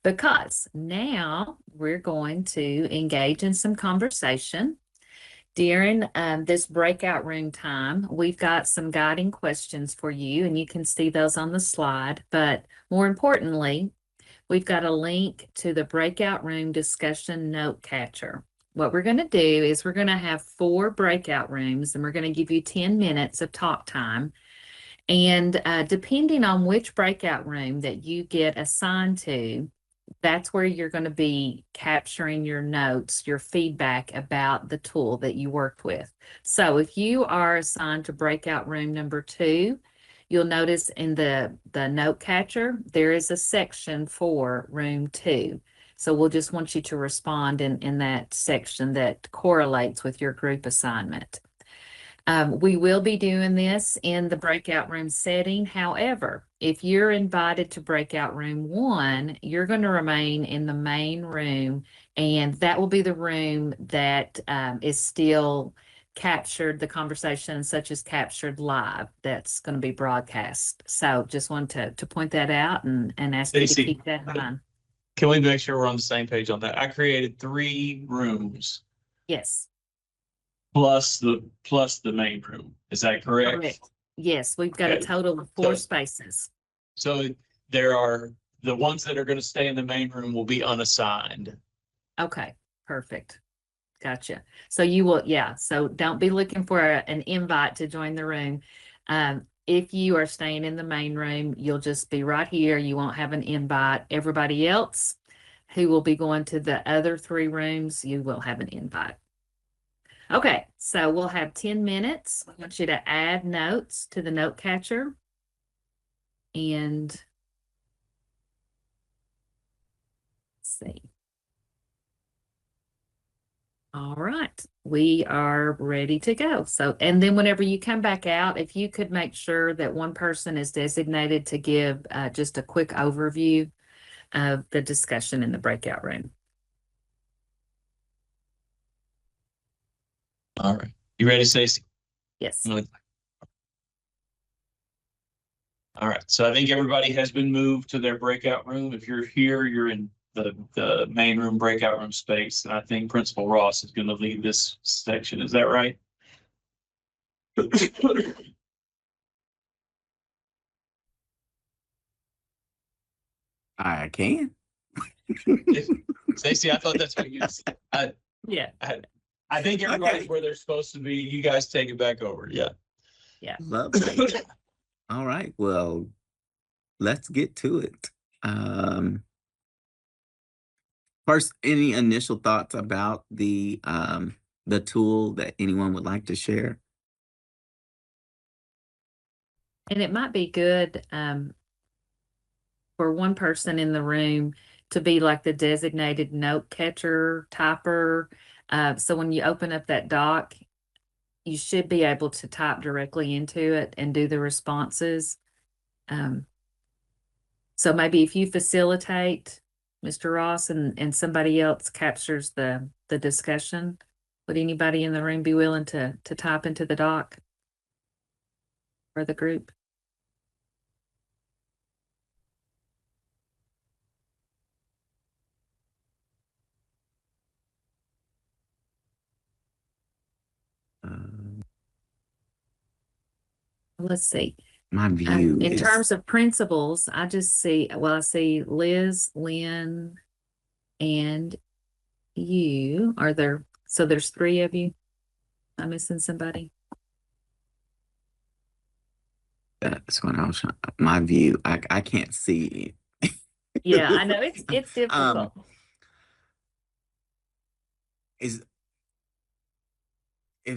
because now we're going to engage in some conversation. During this breakout room time, we've got some guiding questions for you, and you can see those on the slide. But more importantly, we've got a link to the breakout room discussion note catcher. What we're going to do is we're going to have 4 breakout rooms, and we're going to give you 10 minutes of talk time. And depending on which breakout room that you get assigned to, that's where you're going to be capturing your notes, your feedback about the tool that you worked with. So if you are assigned to breakout room number 2, you'll notice in the note catcher, there is a section for room 2. So we'll just want you to respond in that section that correlates with your group assignment. We will be doing this in the breakout room setting. However, if you're invited to breakout room 1, you're going to remain in the main room, and that will be the room that is still captured, the conversation such as captured live, that's going to be broadcast. So just wanted to point that out and ask you to Stacy, keep that in mind. can we make sure we're on the same page on that? I created 3 rooms Yes, plus the main room. Is that correct? correct. Yes, we've got a Okay. total of 4 So- spaces. So there are the ones that are going to stay in the main room will be unassigned. Okay, perfect. Gotcha. So you will, yeah, so don't be looking for an invite to join the room. If you are staying in the main room, you'll just be right here. You won't have an invite. Everybody else who will be going to the other 3 rooms, you will have an invite. Okay, so we'll have 10 minutes. I want you to add notes to the note catcher. And let's see. All right, we are ready to go. So, and then whenever you come back out, if you could make sure that one person is designated to give just a quick overview of the discussion in the breakout room. All right. You ready, Stacy? Yes. All right. So I think everybody has been moved to their breakout room. If you're here, you're in the main room breakout room space. And I think Principal Ross is going to lead this section. Is that right? I can. Stacy, I thought that's what you said. Yeah. I think everybody's Okay. where they're supposed to be. You guys take it back over. Yeah. Yeah. Lovely. All right. Well, let's get to it. First, any initial thoughts about the tool that anyone would like to share? And it might be good for one person in the room to be like the designated note catcher typer. So when you open up that doc, you should be able to type directly into it and do the responses. So maybe if you facilitate, Mr. Ross, and somebody else captures the discussion, would anybody in the room be willing to type into the doc for the group? Let's see. My view In is terms of principals, I just see, well, I see Liz, Lynn, and you. Are there, so there's 3 of you? I'm missing somebody? that's what I was trying. My view, I can't see. Yeah, I know it's difficult. Is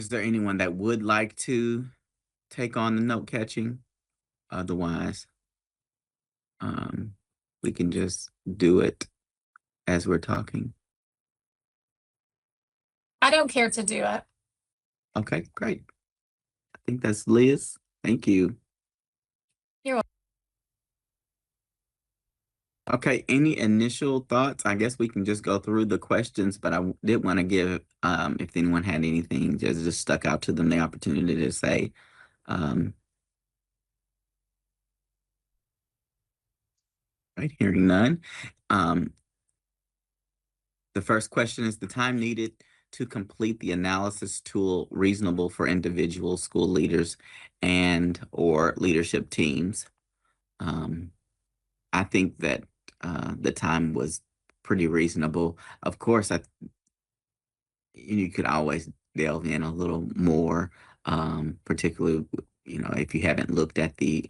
there anyone that would like to take on the note catching? Otherwise, we can just do it as we're talking. I don't care to do it. Okay, great. I think that's Liz. Thank you. You're welcome. Okay, any initial thoughts? I guess we can just go through the questions, but I did want to give, if anyone had anything just stuck out to them, the opportunity to say. Right, hearing none. The first question is the time needed to complete the analysis tool reasonable for individual school leaders and or leadership teams. I think that the time was pretty reasonable. Of course, you could always delve in a little more, particularly, if you haven't looked at the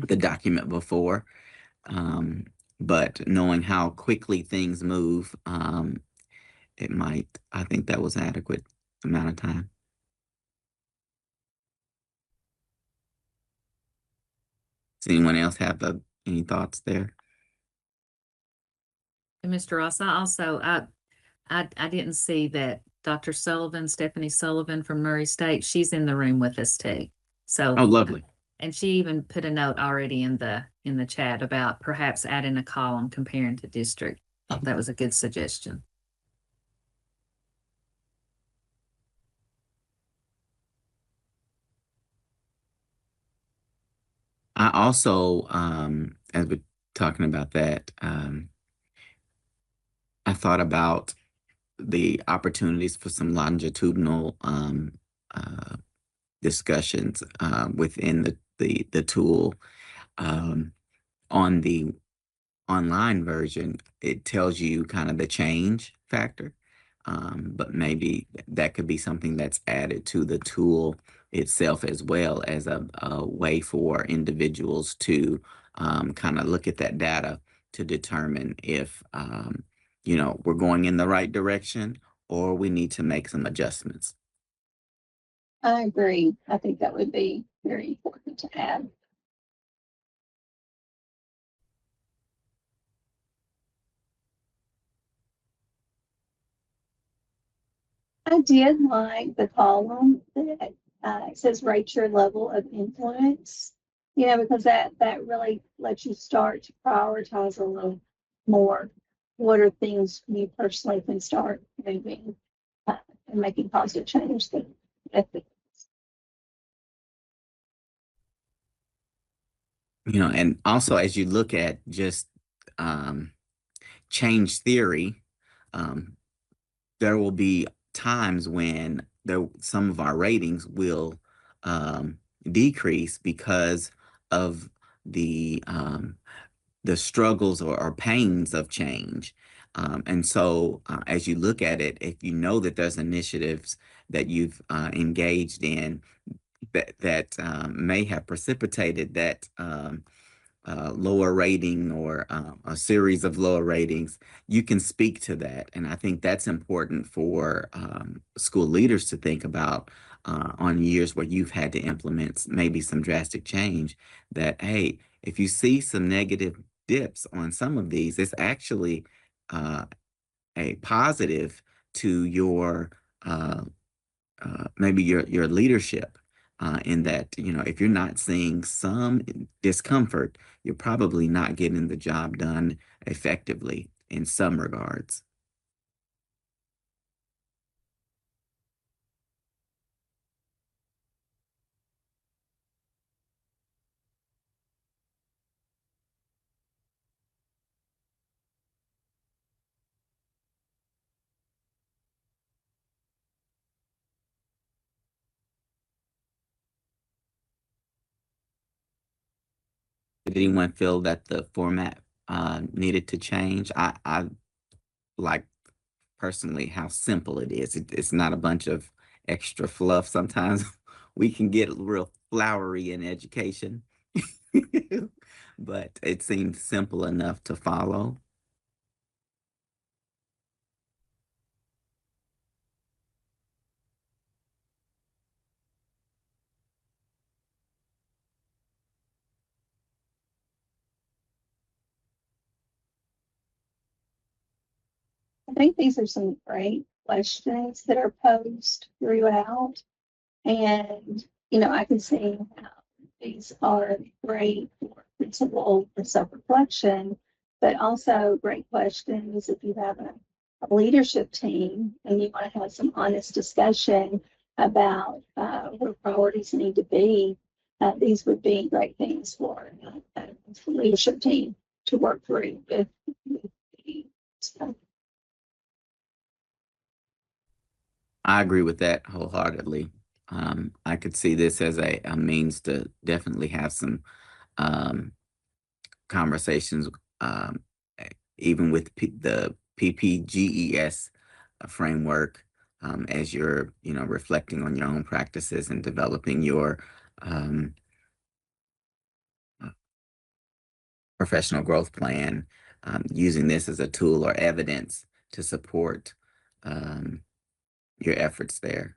document before. But knowing how quickly things move, I think that was adequate amount of time. Does anyone else have any thoughts there? And Mr. Ross, I also, I didn't see that Dr. Sullivan, Stephanie Sullivan from Murray State, she's in the room with us too. So. Oh, lovely. And she even put a note already in the chat about perhaps adding a column comparing to district. That was a good suggestion. I also, as we're talking about that, I thought about the opportunities for some longitudinal uh, discussions within the tool. On the online version, it tells you kind of the change factor, but maybe that could be something that's added to the tool itself as well as a way for individuals to kind of look at that data to determine if we're going in the right direction or we need to make some adjustments. I agree. I think that would be very important to add. I did like the column that says rate your level of influence, because that really lets you start to prioritize a little more. What are things you personally can start moving and making positive change that And also as you look at just change theory, there will be times when some of our ratings will decrease because of the struggles or pains of change. And so as you look at it, if you know that there's initiatives that you've engaged in that may have precipitated that lower rating or a series of lower ratings, you can speak to that. And I think that's important for school leaders to think about on years where you've had to implement maybe some drastic change, that, hey, if you see some negative dips on some of these, it's actually a positive to your maybe your leadership, in that, if you're not seeing some discomfort, you're probably not getting the job done effectively in some regards. Did anyone feel that the format needed to change? I like personally how simple it is. It's not a bunch of extra fluff. Sometimes we can get real flowery in education, but it seemed simple enough to follow. I think these are some great questions that are posed throughout. And, I can see how these are great for principal and self-reflection, but also great questions if you have a leadership team and you want to have some honest discussion about where priorities need to be. These would be great things for the leadership team to work through with the I agree with that wholeheartedly. I could see this as a means to definitely have some um, conversations, um, even with the PPGES framework, as you're, reflecting on your own practices and developing your um, uh, professional growth plan, using this as a tool or evidence to support um, your efforts there.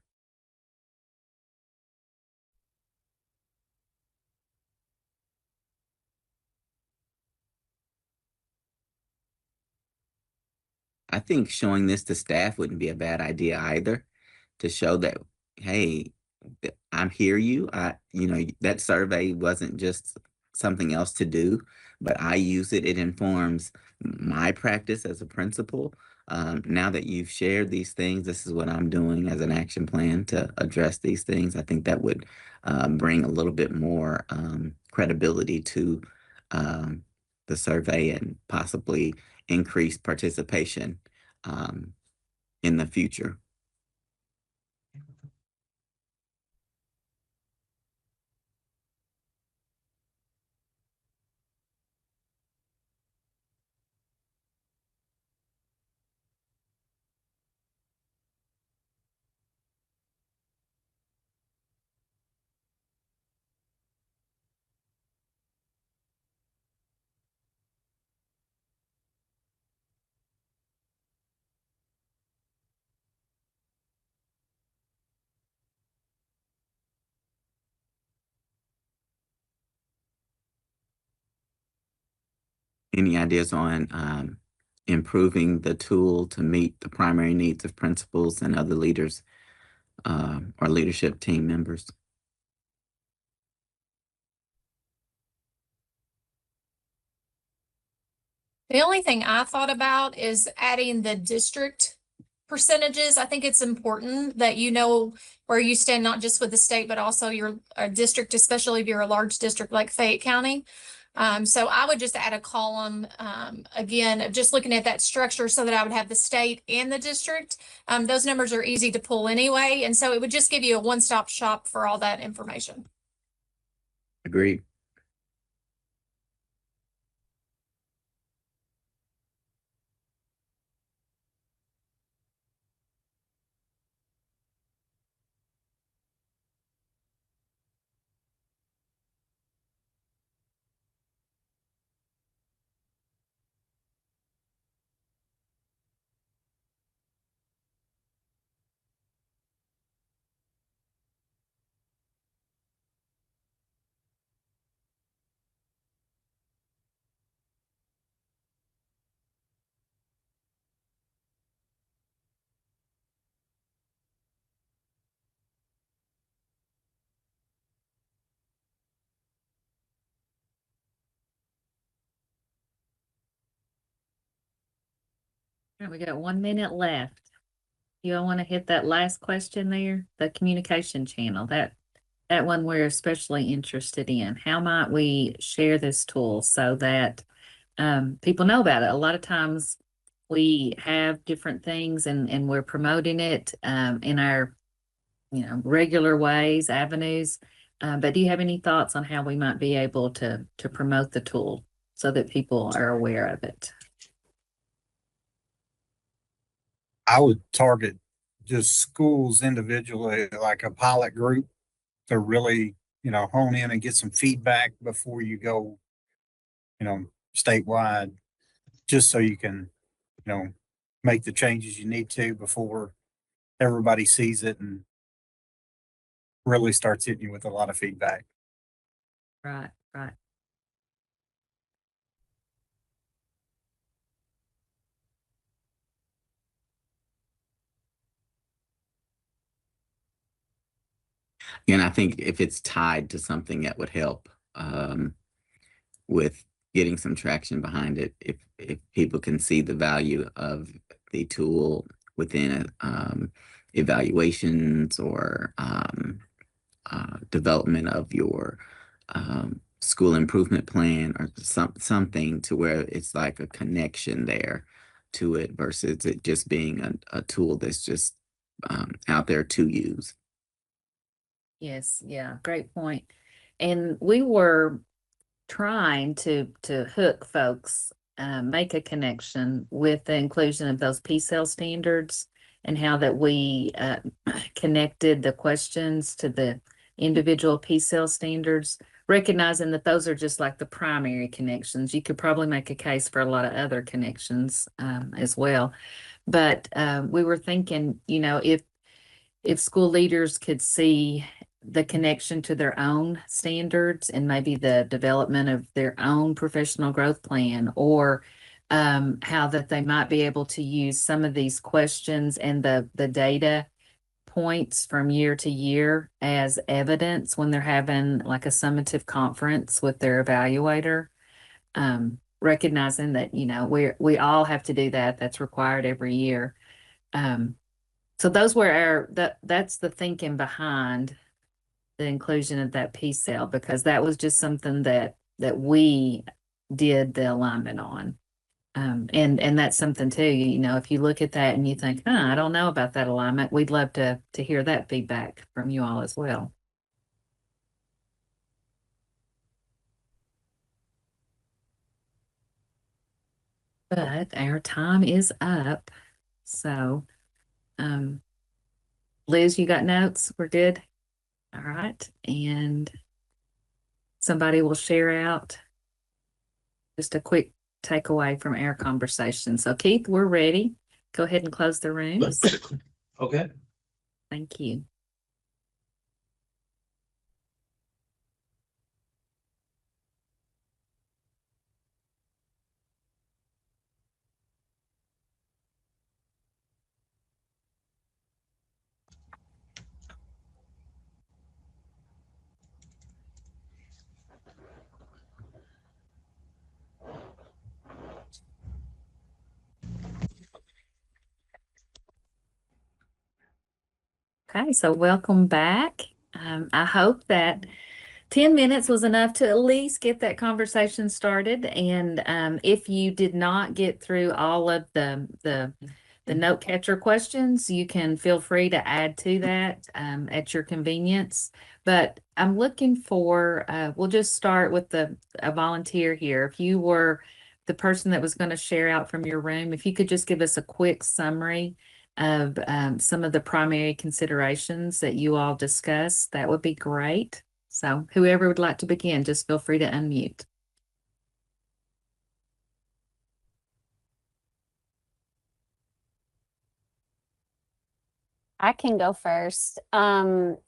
I think showing this to staff wouldn't be a bad idea either, to show that, hey, I'm hear you. That survey wasn't just something else to do, but I use it. It informs my practice as a principal. now that you've shared these things, this is what I'm doing as an action plan to address these things. I think that would bring a little bit more credibility to the survey and possibly increase participation in the future. Any ideas on improving the tool to meet the primary needs of principals and other leaders or leadership team members? The only thing I thought about is adding the district percentages. I think it's important that you know where you stand, not just with the state, but also your district, especially if you're a large district like Fayette County. So I would just add a column, again, just looking at that structure so that I would have the state and the district. Those numbers are easy to pull anyway. And so it would just give you a one-stop shop for all that information. Agreed. All right, we got 1 minute left. You all want to hit that last question there? The communication channel, that one we're especially interested in. How might we share this tool so that people know about it? A lot of times we have different things and we're promoting it in our regular ways, avenues. But do you have any thoughts on how we might be able to promote the tool so that people are aware of it? I would target just schools individually, like a pilot group, to really, hone in and get some feedback before you go, statewide, just so you can, make the changes you need to before everybody sees it and really starts hitting you with a lot of feedback. Right, right. And I think if it's tied to something that would help with getting some traction behind it, if people can see the value of the tool within evaluations or development of your school improvement plan or something to where it's like a connection there to it versus it just being a tool that's just out there to use. Yes, yeah, great point. And we were trying to hook folks, make a connection with the inclusion of those PCEL standards and how that we connected the questions to the individual PCEL standards, recognizing that those are just like the primary connections. You could probably make a case for a lot of other connections as well. But we were thinking, if school leaders could see the connection to their own standards and maybe the development of their own professional growth plan, or how that they might be able to use some of these questions and the data points from year to year as evidence when they're having like a summative conference with their evaluator. recognizing that, we all have to do that. That's required every year. So those were that's the thinking behind the inclusion of that P cell, because that was just something that we did the alignment on. And that's something too, if you look at that and you think, I don't know about that alignment, we'd love to hear that feedback from you all as well. But our time is up. So, Liz, you got notes? We're good? All right. And somebody will share out just a quick takeaway from our conversation. So, Keith, we're ready. Go ahead and close the rooms. Okay. Thank you. Okay, so welcome back. I hope that 10 minutes was enough to at least get that conversation started. And if you did not get through all of the note catcher questions, you can feel free to add to that at your convenience. But I'm looking for, we'll just start with a volunteer here. If you were the person that was going to share out from your room, if you could just give us a quick summary of some of the primary considerations that you all discussed, that would be great. So whoever would like to begin, just feel free to unmute. I can go first.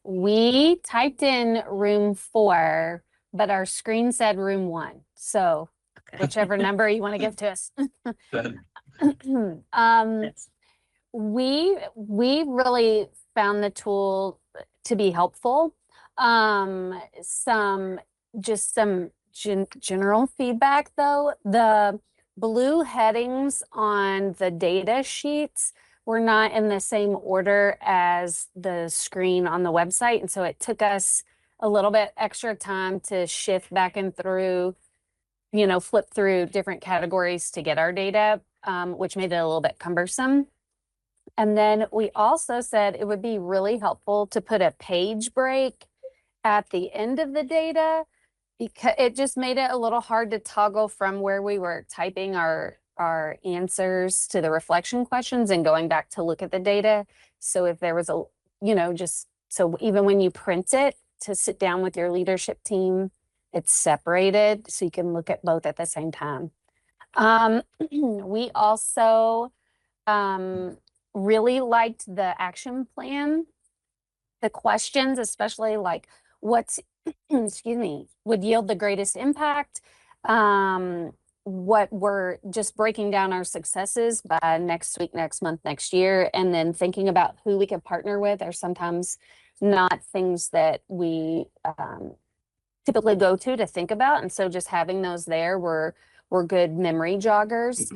We typed in room 4, but our screen said room 1. So whichever number you want to give to us. We really found the tool to be helpful. Some general feedback though. The blue headings on the data sheets were not in the same order as the screen on the website. And so it took us a little bit extra time to shift back and through, flip through different categories to get our data, which made it a little bit cumbersome. And then we also said it would be really helpful to put a page break at the end of the data, because it just made it a little hard to toggle from where we were typing our answers to the reflection questions and going back to look at the data. So if there was just so even when you print it to sit down with your leadership team, it's separated so you can look at both at the same time. We also really liked the action plan, the questions, especially like what's, excuse me, would yield the greatest impact. What we're just breaking down our successes by next week, next month, next year, and then thinking about who we can partner with are sometimes not things that we typically go to think about. And so just having those there were good memory joggers.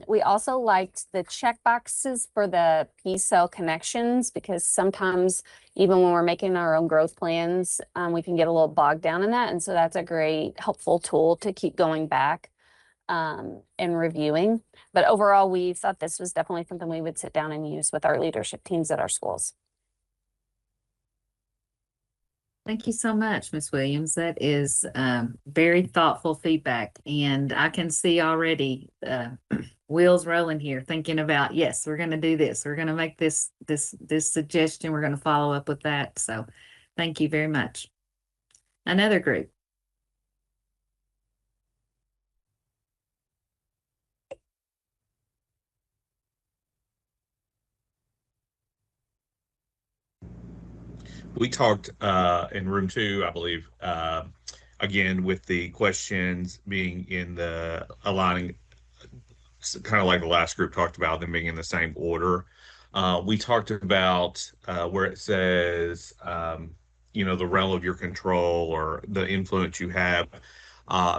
We also liked the check boxes for the P-cell connections, because sometimes even when we're making our own growth plans, we can get a little bogged down in that. And so that's a great helpful tool to keep going back and reviewing. But overall, we thought this was definitely something we would sit down and use with our leadership teams at our schools. Thank you so much, Ms. Williams. That is very thoughtful feedback. And I can see already wheels rolling here, thinking about, yes, we're going to do this. We're going to make this suggestion. We're going to follow up with that. So thank you very much. Another group. We talked in room 2, I believe, again, with the questions being in the aligning, kind of like the last group talked about, them being in the same order. We talked about where it says, the realm of your control or the influence you have.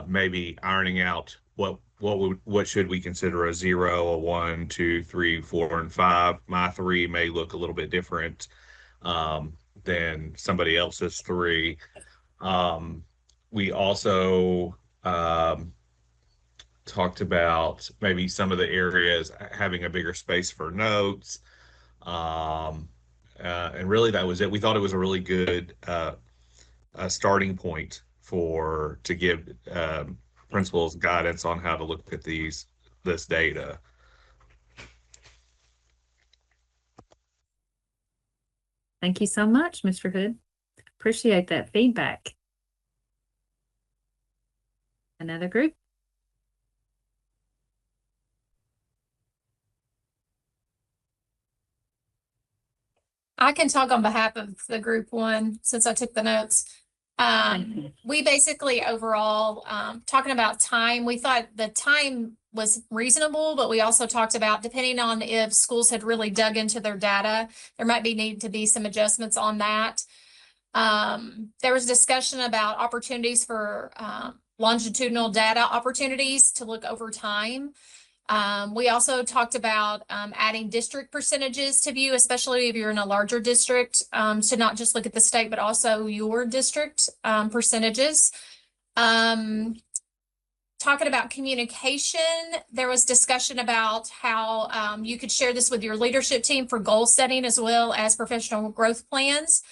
maybe ironing out what should we consider a 0, a 1, 2, 3, 4, and 5. My 3 may look a little bit different than somebody else's 3. We also talked about maybe some of the areas having a bigger space for notes. And really that was it. We thought it was a really good starting point to give principals guidance on how to look at this data. Thank you so much, Mr. Hood. Appreciate that feedback. Another group? I can talk on behalf of the group one since I took the notes. We basically overall, talking about time, we thought the time was reasonable, but we also talked about depending on if schools had really dug into their data, there might need to be some adjustments on that. There was discussion about opportunities for longitudinal data opportunities to look over time. We also talked about adding district percentages to view, especially if you're in a larger district, to not just look at the state, but also your district percentages. Talking about communication, there was discussion about how you could share this with your leadership team for goal setting as well as professional growth plans.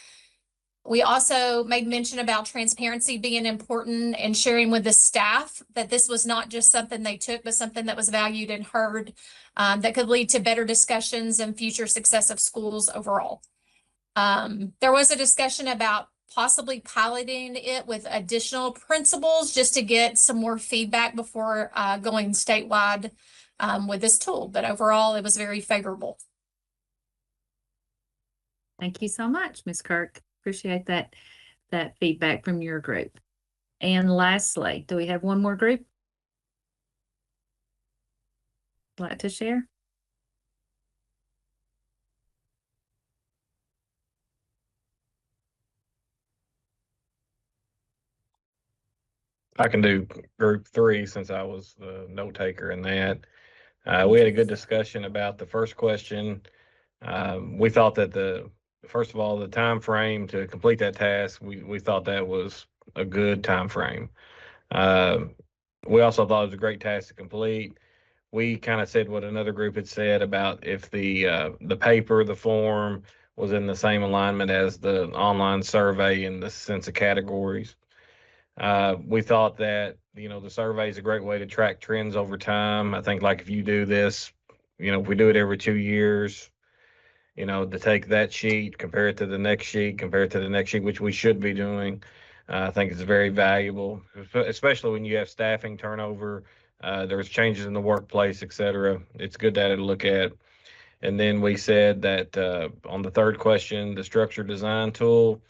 We also made mention about transparency being important and sharing with the staff that this was not just something they took, but something that was valued and heard, that could lead to better discussions and future success of schools overall. There was a discussion about possibly piloting it with additional principals just to get some more feedback before going statewide with this tool. But overall, it was very favorable. Thank you so much, Ms. Kirk. Appreciate that feedback from your group. And lastly, do we have one more group like to share? I can do group 3 since I was the note taker in that. We had a good discussion about the first question. We thought that first of all, the time frame to complete that task, we thought that was a good time frame. We also thought it was a great task to complete. We kind of said what another group had said about if the paper, the form was in the same alignment as the online survey in the sense of categories. We thought that, the survey is a great way to track trends over time. I think like if you do this, if we do it every 2 years, to take that sheet, compare it to the next sheet, which we should be doing. I think it's very valuable, especially when you have staffing turnover, there's changes in the workplace, et cetera. It's good data to look at. And then we said that on the third question, the structured design tool,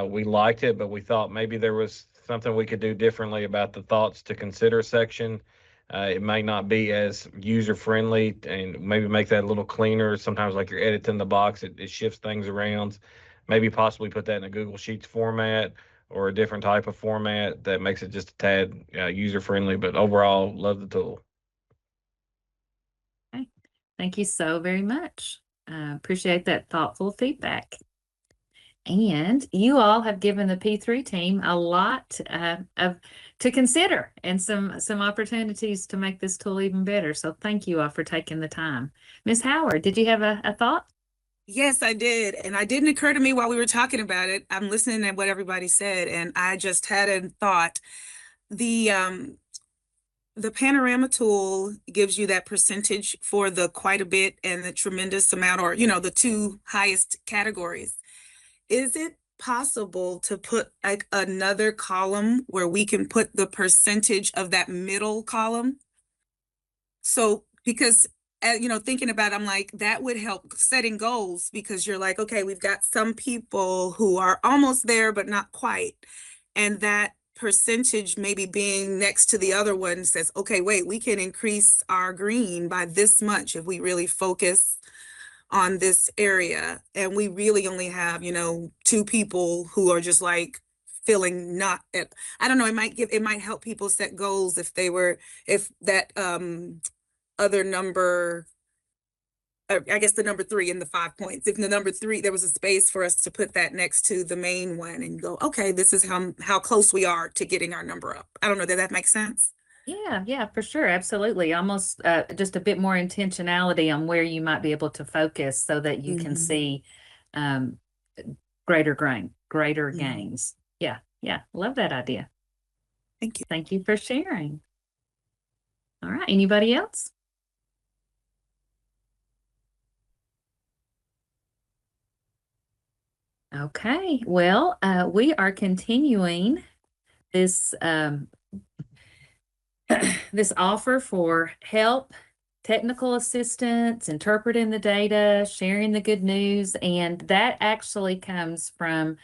we liked it, but we thought maybe there was something we could do differently about the thoughts to consider section. It may not be as user-friendly, and maybe make that a little cleaner. Sometimes like you're editing the box, it shifts things around. Maybe possibly put that in a Google Sheets format or a different type of format that makes it just a tad user-friendly, but overall, love the tool. Okay. Thank you so very much. Appreciate that thoughtful feedback. And you all have given the P3 team a lot to consider and some opportunities to make this tool even better. So thank you all for taking the time. Ms. Howard, did you have a thought? Yes, I did. And it didn't occur to me while we were talking about it. I'm listening to what everybody said, and I just had a thought. The panorama tool gives you that percentage for the quite a bit and the tremendous amount, or, the 2 highest categories. Is it possible to put like another column where we can put the percentage of that middle column? So, because, thinking about it, I'm like, that would help setting goals, because you're like, okay, we've got some people who are almost there, but not quite. And that percentage maybe being next to the other one says, okay, wait, we can increase our green by this much if we really focus on this area. And we really only have, 2 people who are just like feeling not at, I don't know, it might help people set goals if that other number, I guess the number 3 in the 5 points, if the number 3, there was a space for us to put that next to the main one and go, okay, this is how close we are to getting our number up. I don't know, did that make sense? Yeah, for sure. Absolutely. Almost just a bit more intentionality on where you might be able to focus so that you can see um, greater gains. Yeah. Love that idea. Thank you. Thank you for sharing. All right. Anybody else? Okay. Well, we are continuing this this offer for help, technical assistance, interpreting the data, sharing the good news, and that actually comes from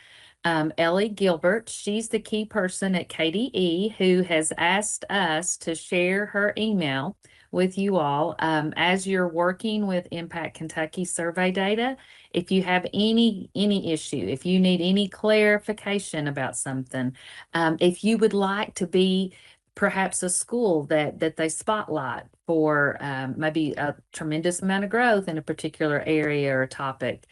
Ellie Gilbert. She's the key person at KDE who has asked us to share her email with you all as you're working with Impact Kentucky survey data. If you have any issue, if you need any clarification about something, if you would like to be perhaps a school that they spotlight for maybe a tremendous amount of growth in a particular area or topic.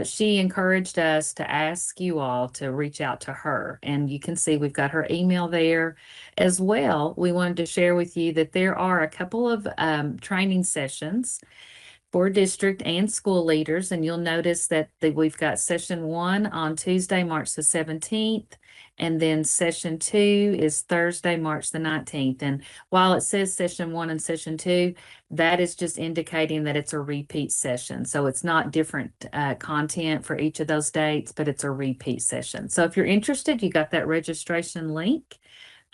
She encouraged us to ask you all to reach out to her, and you can see we've got her email there as well. We wanted to share with you that there are a couple of training sessions for district and school leaders, and you'll notice that we've got session 1 on Tuesday, March the 17th, and then session 2 is Thursday, March the 19th. And while it says session 1 and session 2, that is just indicating that it's a repeat session. So it's not different content for each of those dates, but it's a repeat session. So if you're interested, you got that registration link,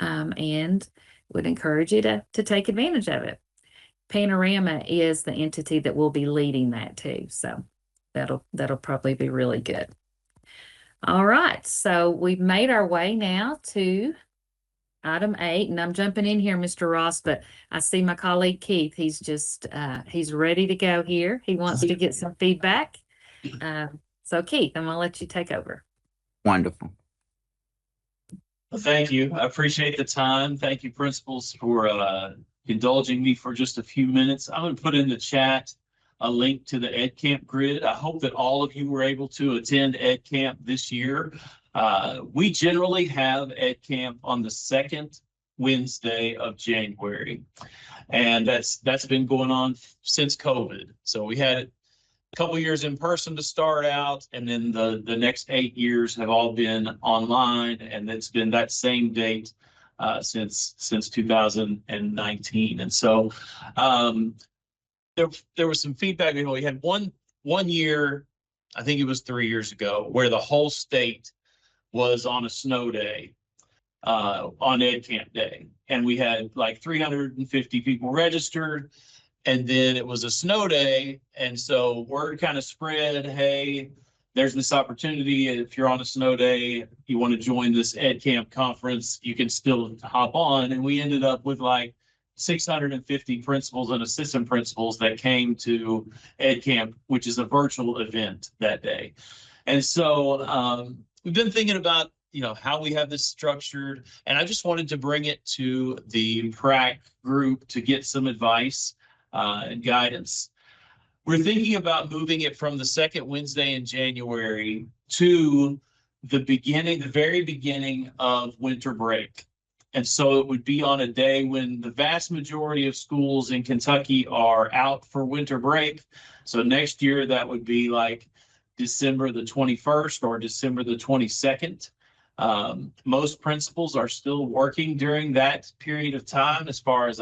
and would encourage you to take advantage of it. Panorama is the entity that will be leading that too. So that'll probably be really good. All right. So we've made our way now to item 8, and I'm jumping in here, Mr. Ross, but I see my colleague Keith. He's just, he's ready to go here. He wants to get some feedback. So Keith, I'm going to let you take over. Wonderful. Well, thank you. I appreciate the time. Thank you, principals, for indulging me for just a few minutes. I'm going to put in the chat a link to the EdCamp grid. I hope that all of you were able to attend EdCamp this year. We generally have EdCamp on the 2nd Wednesday of January, and that's been going on since COVID. So we had it a couple of years in person to start out, and then the next 8 years have all been online, and it's been that same date since 2019. And so there was some feedback. You know, we had one year, I think it was 3 years ago, where the whole state was on a snow day on EdCamp Day, and we had like 350 people registered. And then it was a snow day, and so word kind of spread, hey, there's this opportunity. If you're on a snow day, you want to join this EdCamp conference, you can still hop on. And we ended up with like 650 principals and assistant principals that came to EdCamp, which is a virtual event that day. And so we've been thinking about, you know, how we have this structured, and I just wanted to bring it to the PrAC group to get some advice and guidance. We're thinking about moving it from the 2nd Wednesday in January to the very beginning of winter break. And so it would be on a day when the vast majority of schools in Kentucky are out for winter break. So next year, that would be like December the 21st or December the 22nd. Most principals are still working during that period of time, as far as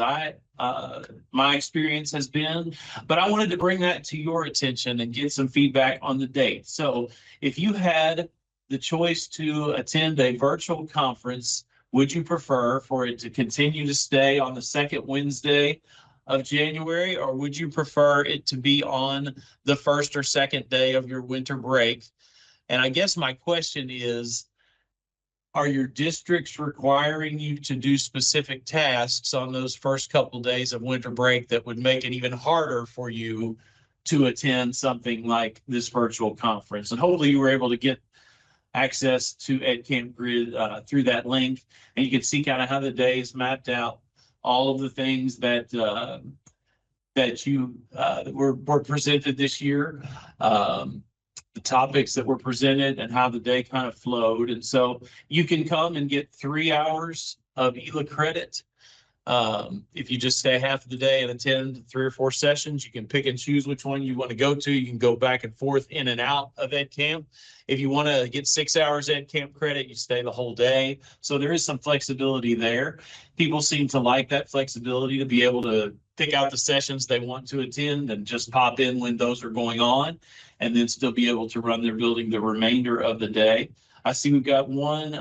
my experience has been. But I wanted to bring that to your attention and get some feedback on the date. So if you had the choice to attend a virtual conference, would you prefer for it to continue to stay on the 2nd Wednesday of January, or would you prefer it to be on the 1st or 2nd day of your winter break? And I guess my question is, are your districts requiring you to do specific tasks on those first couple days of winter break that would make it even harder for you to attend something like this virtual conference? And hopefully you were able to get access to EdCamp Grid through that link, and you can see kind of how the day is mapped out, all of the things that were presented this year, the topics that were presented, and how the day kind of flowed. And so you can come and get 3 hours of ELA credit. If you just stay half of the day and attend 3 or 4 sessions, you can pick and choose which one you want to go to. You can go back and forth in and out of EdCamp. If you want to get 6 hours EdCamp credit, you stay the whole day. So there is some flexibility there. People seem to like that flexibility to be able to pick out the sessions they want to attend and just pop in when those are going on, and then still be able to run their building the remainder of the day. I see we've got one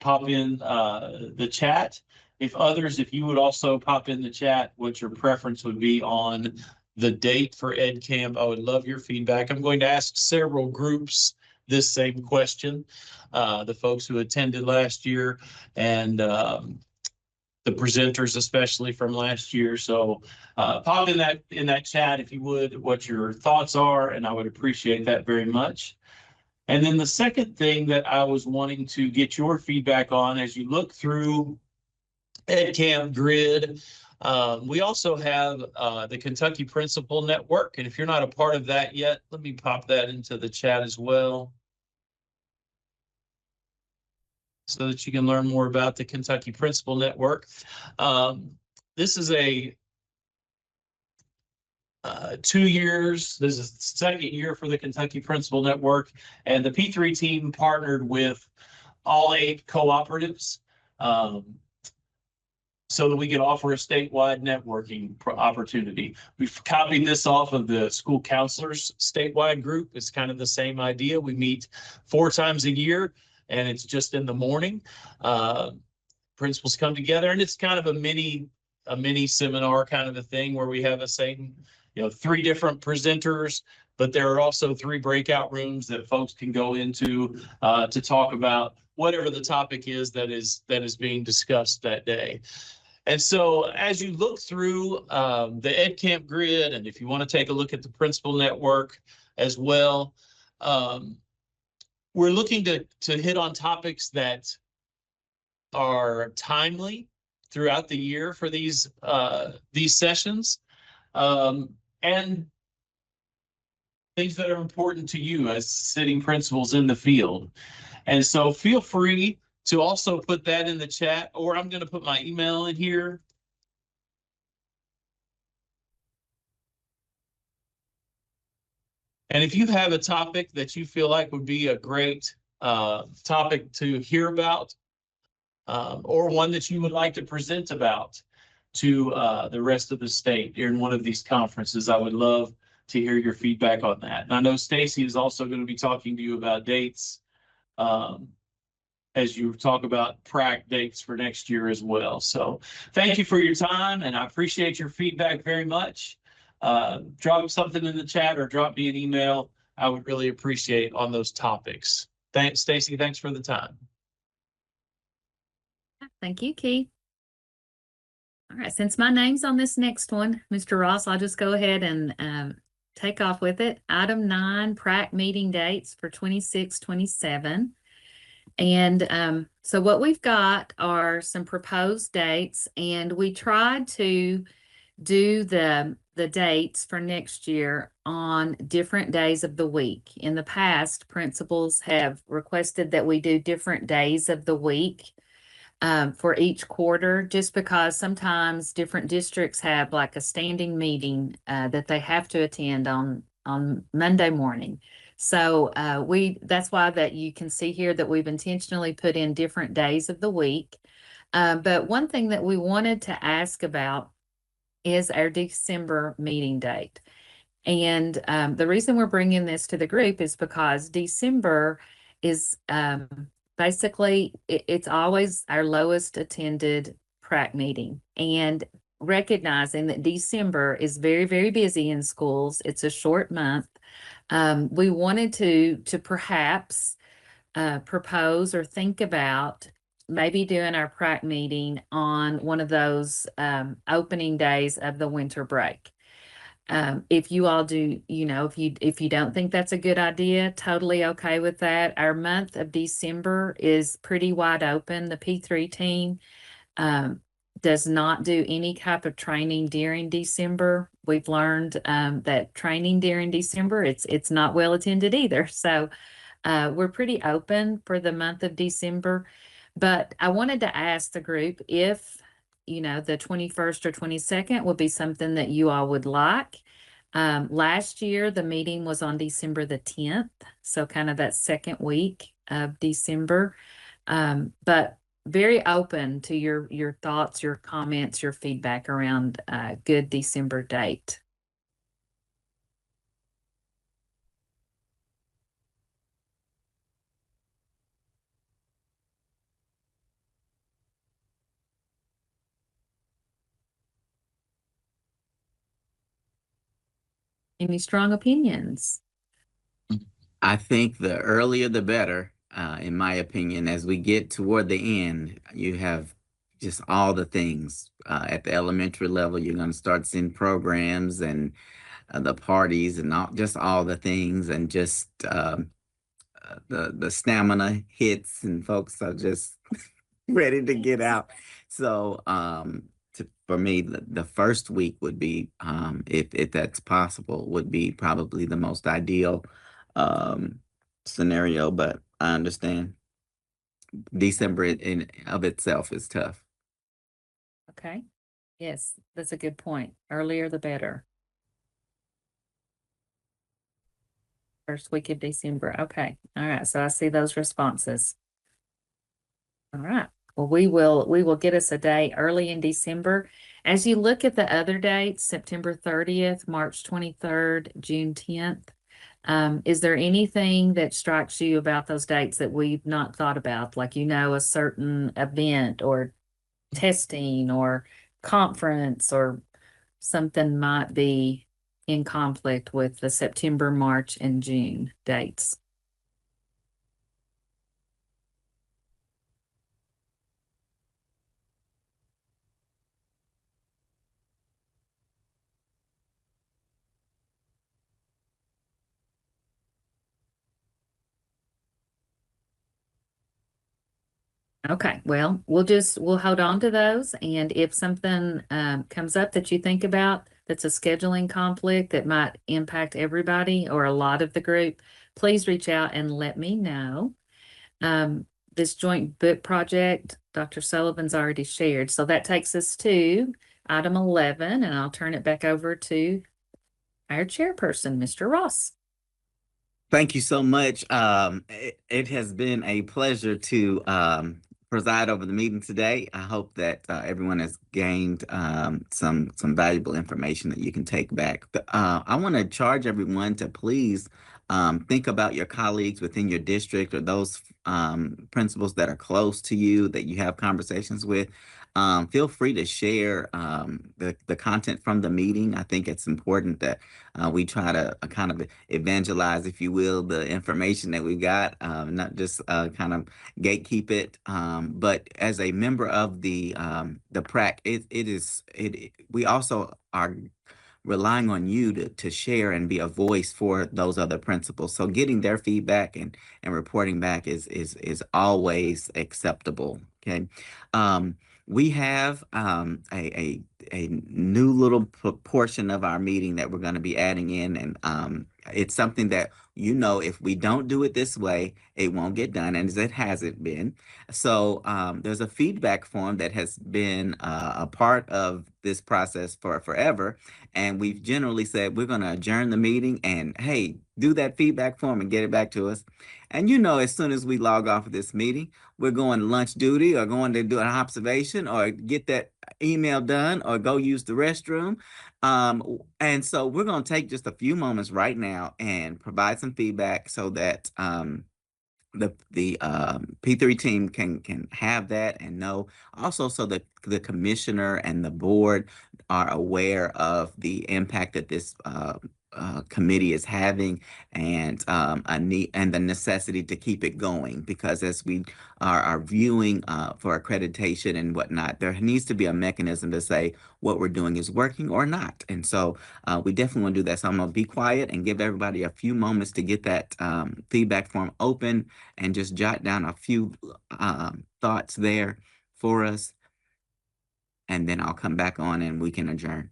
pop in the chat. If you would also pop in the chat what your preference would be on the date for EdCamp, I would love your feedback. I'm going to ask several groups this same question, the folks who attended last year and the presenters, especially from last year. So pop in that chat if you would, what your thoughts are, and I would appreciate that very much. And then the second thing that I was wanting to get your feedback on as you look through EdCamp Grid, we also have the Kentucky Principal Network. And if you're not a part of that yet, let me pop that into the chat as well, so that you can learn more about the Kentucky Principal Network. This is a 2 years. This is the second year for the Kentucky Principal Network, and the P3 team partnered with all 8 cooperatives so that we could offer a statewide networking opportunity. We've copied this off of the school counselors statewide group. It's kind of the same idea. We meet 4 times a year, and it's just in the morning. Principals come together, and it's kind of a mini seminar kind of a thing where we have 3 different presenters, but there are also 3 breakout rooms that folks can go into to talk about whatever the topic is that is being discussed that day. And so as you look through the EdCamp Grid, and if you want to take a look at the Principal Network as well, we're looking to hit on topics that are timely throughout the year for these sessions, and things that are important to you as sitting principals in the field. And so feel free to also put that in the chat, or I'm going to put my email in here. And if you have a topic that you feel like would be a great topic to hear about, or one that you would like to present about to the rest of the state during one of these conferences, I would love to hear your feedback on that. And I know Stacy is also going to be talking to you about dates as you talk about PrAC dates for next year as well. So thank you for your time, and I appreciate your feedback very much. Drop something in the chat or drop me an email. I would really appreciate on those topics. Thanks, Stacy. Thanks for the time. Thank you, Keith. All right, since my name's on this next one, Mr. Ross, I'll just go ahead and take off with it. Item 9, PrAC meeting dates for 26-27. And so what we've got are some proposed dates, and we tried to do the dates for next year on different days of the week. In the past, principals have requested that we do different days of the week for each quarter, just because sometimes different districts have like a standing meeting that they have to attend on Monday morning. So that's why that you can see here that we've intentionally put in different days of the week. But one thing that we wanted to ask about is our December meeting date. And the reason we're bringing this to the group is because December is basically, it's always our lowest attended PrAC meeting. And recognizing that December is very, very busy in schools, it's a short month. We wanted to perhaps propose or think about maybe doing our PrAC meeting on one of those opening days of the winter break. If you all do, if you don't think that's a good idea, totally okay with that. Our month of December is pretty wide open. The P3 team does not do any type of training during December. We've learned that training during December, it's not well attended either. So we're pretty open for the month of December. But I wanted to ask the group if, the 21st or 22nd would be something that you all would like. Last year, the meeting was on December the 10th, so kind of that second week of December. But very open to your thoughts, your comments, your feedback around a good December date. Any strong opinions? I think the earlier the better, in my opinion. As we get toward the end, you have just all the things. At the elementary level, you're going to start seeing programs and the parties and just all the things, and just the stamina hits, and folks are just ready to get out. So for me, the first week would be, if that's possible, would be probably the most ideal scenario. But I understand December in of itself is tough. Okay. Yes, that's a good point. Earlier the better. First week of December. Okay. All right. So I see those responses. All right. Well, we will get us a day early in December. As you look at the other dates, September 30th, March 23rd, June 10th, is there anything that strikes you about those dates that we've not thought about? Like, a certain event or testing or conference or something might be in conflict with the September, March, and June dates? Okay, well, we'll hold on to those. And if something comes up that you think about that's a scheduling conflict that might impact everybody or a lot of the group, please reach out and let me know. This joint book project, Dr. Sullivan's already shared. So that takes us to item 11, and I'll turn it back over to our chairperson, Mr. Ross. Thank you so much. It has been a pleasure to preside over the meeting today. I hope that everyone has gained some valuable information that you can take back. I want to charge everyone to please think about your colleagues within your district, or those principals that are close to you that you have conversations with. Feel free to share the content from the meeting. I think it's important that we try to kind of evangelize, if you will, the information that we got, not just kind of gatekeep it. But as a member of the PrAC, we also are relying on you to share and be a voice for those other principals. So getting their feedback and reporting back is always acceptable. Okay. We have a new little portion of our meeting that we're going to be adding in, and it's something that, if we don't do it this way, it won't get done, and as it hasn't been. So there's a feedback form that has been a part of this process for forever, and we've generally said we're going to adjourn the meeting and, hey, do that feedback form and get it back to us. And as soon as we log off of this meeting, we're going to lunch duty or going to do an observation or get that email done or go use the restroom. And so we're going to take just a few moments right now and provide some feedback so that the P3 team can have that and know. Also, so that the commissioner and the board are aware of the impact that this committee is having, and a need and the necessity to keep it going, because as we are viewing for accreditation and whatnot, there needs to be a mechanism to say what we're doing is working or not. And so we definitely want to do that. So I'm going to be quiet and give everybody a few moments to get that feedback form open and just jot down a few thoughts there for us. And then I'll come back on and we can adjourn.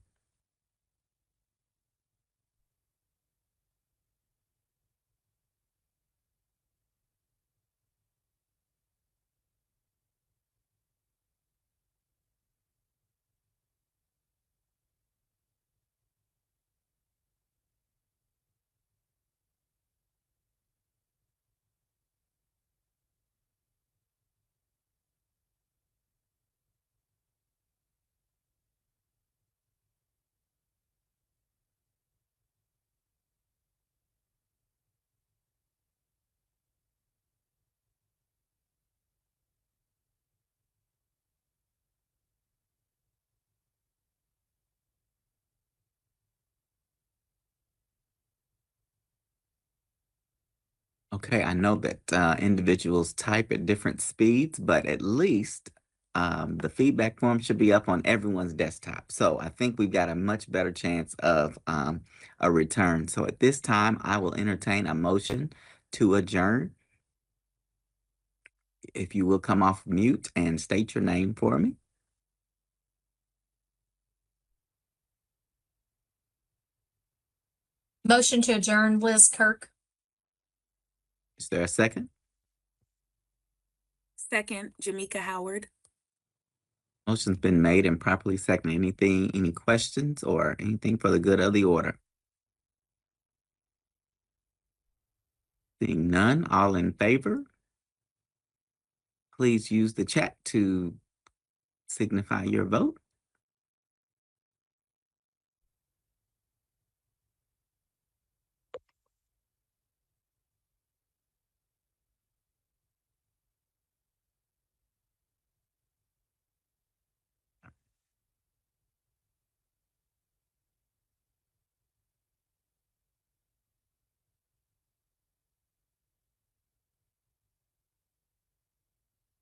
Okay, I know that individuals type at different speeds, but at least the feedback form should be up on everyone's desktop. So I think we've got a much better chance of a return. So at this time, I will entertain a motion to adjourn. If you will come off mute and state your name for me. Motion to adjourn, Liz Kirk. Is there a second? Second, Jamaica Howard. Motion's been made and properly seconded. Any questions or anything for the good of the order? Seeing none, all in favor? Please use the chat to signify your vote.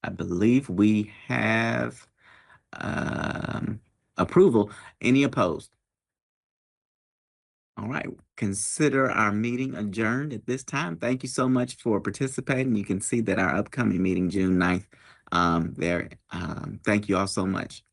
I believe we have approval. Any opposed? All right, consider our meeting adjourned at this time. Thank you so much for participating. You can see that our upcoming meeting, June 9th, there. Thank you all so much.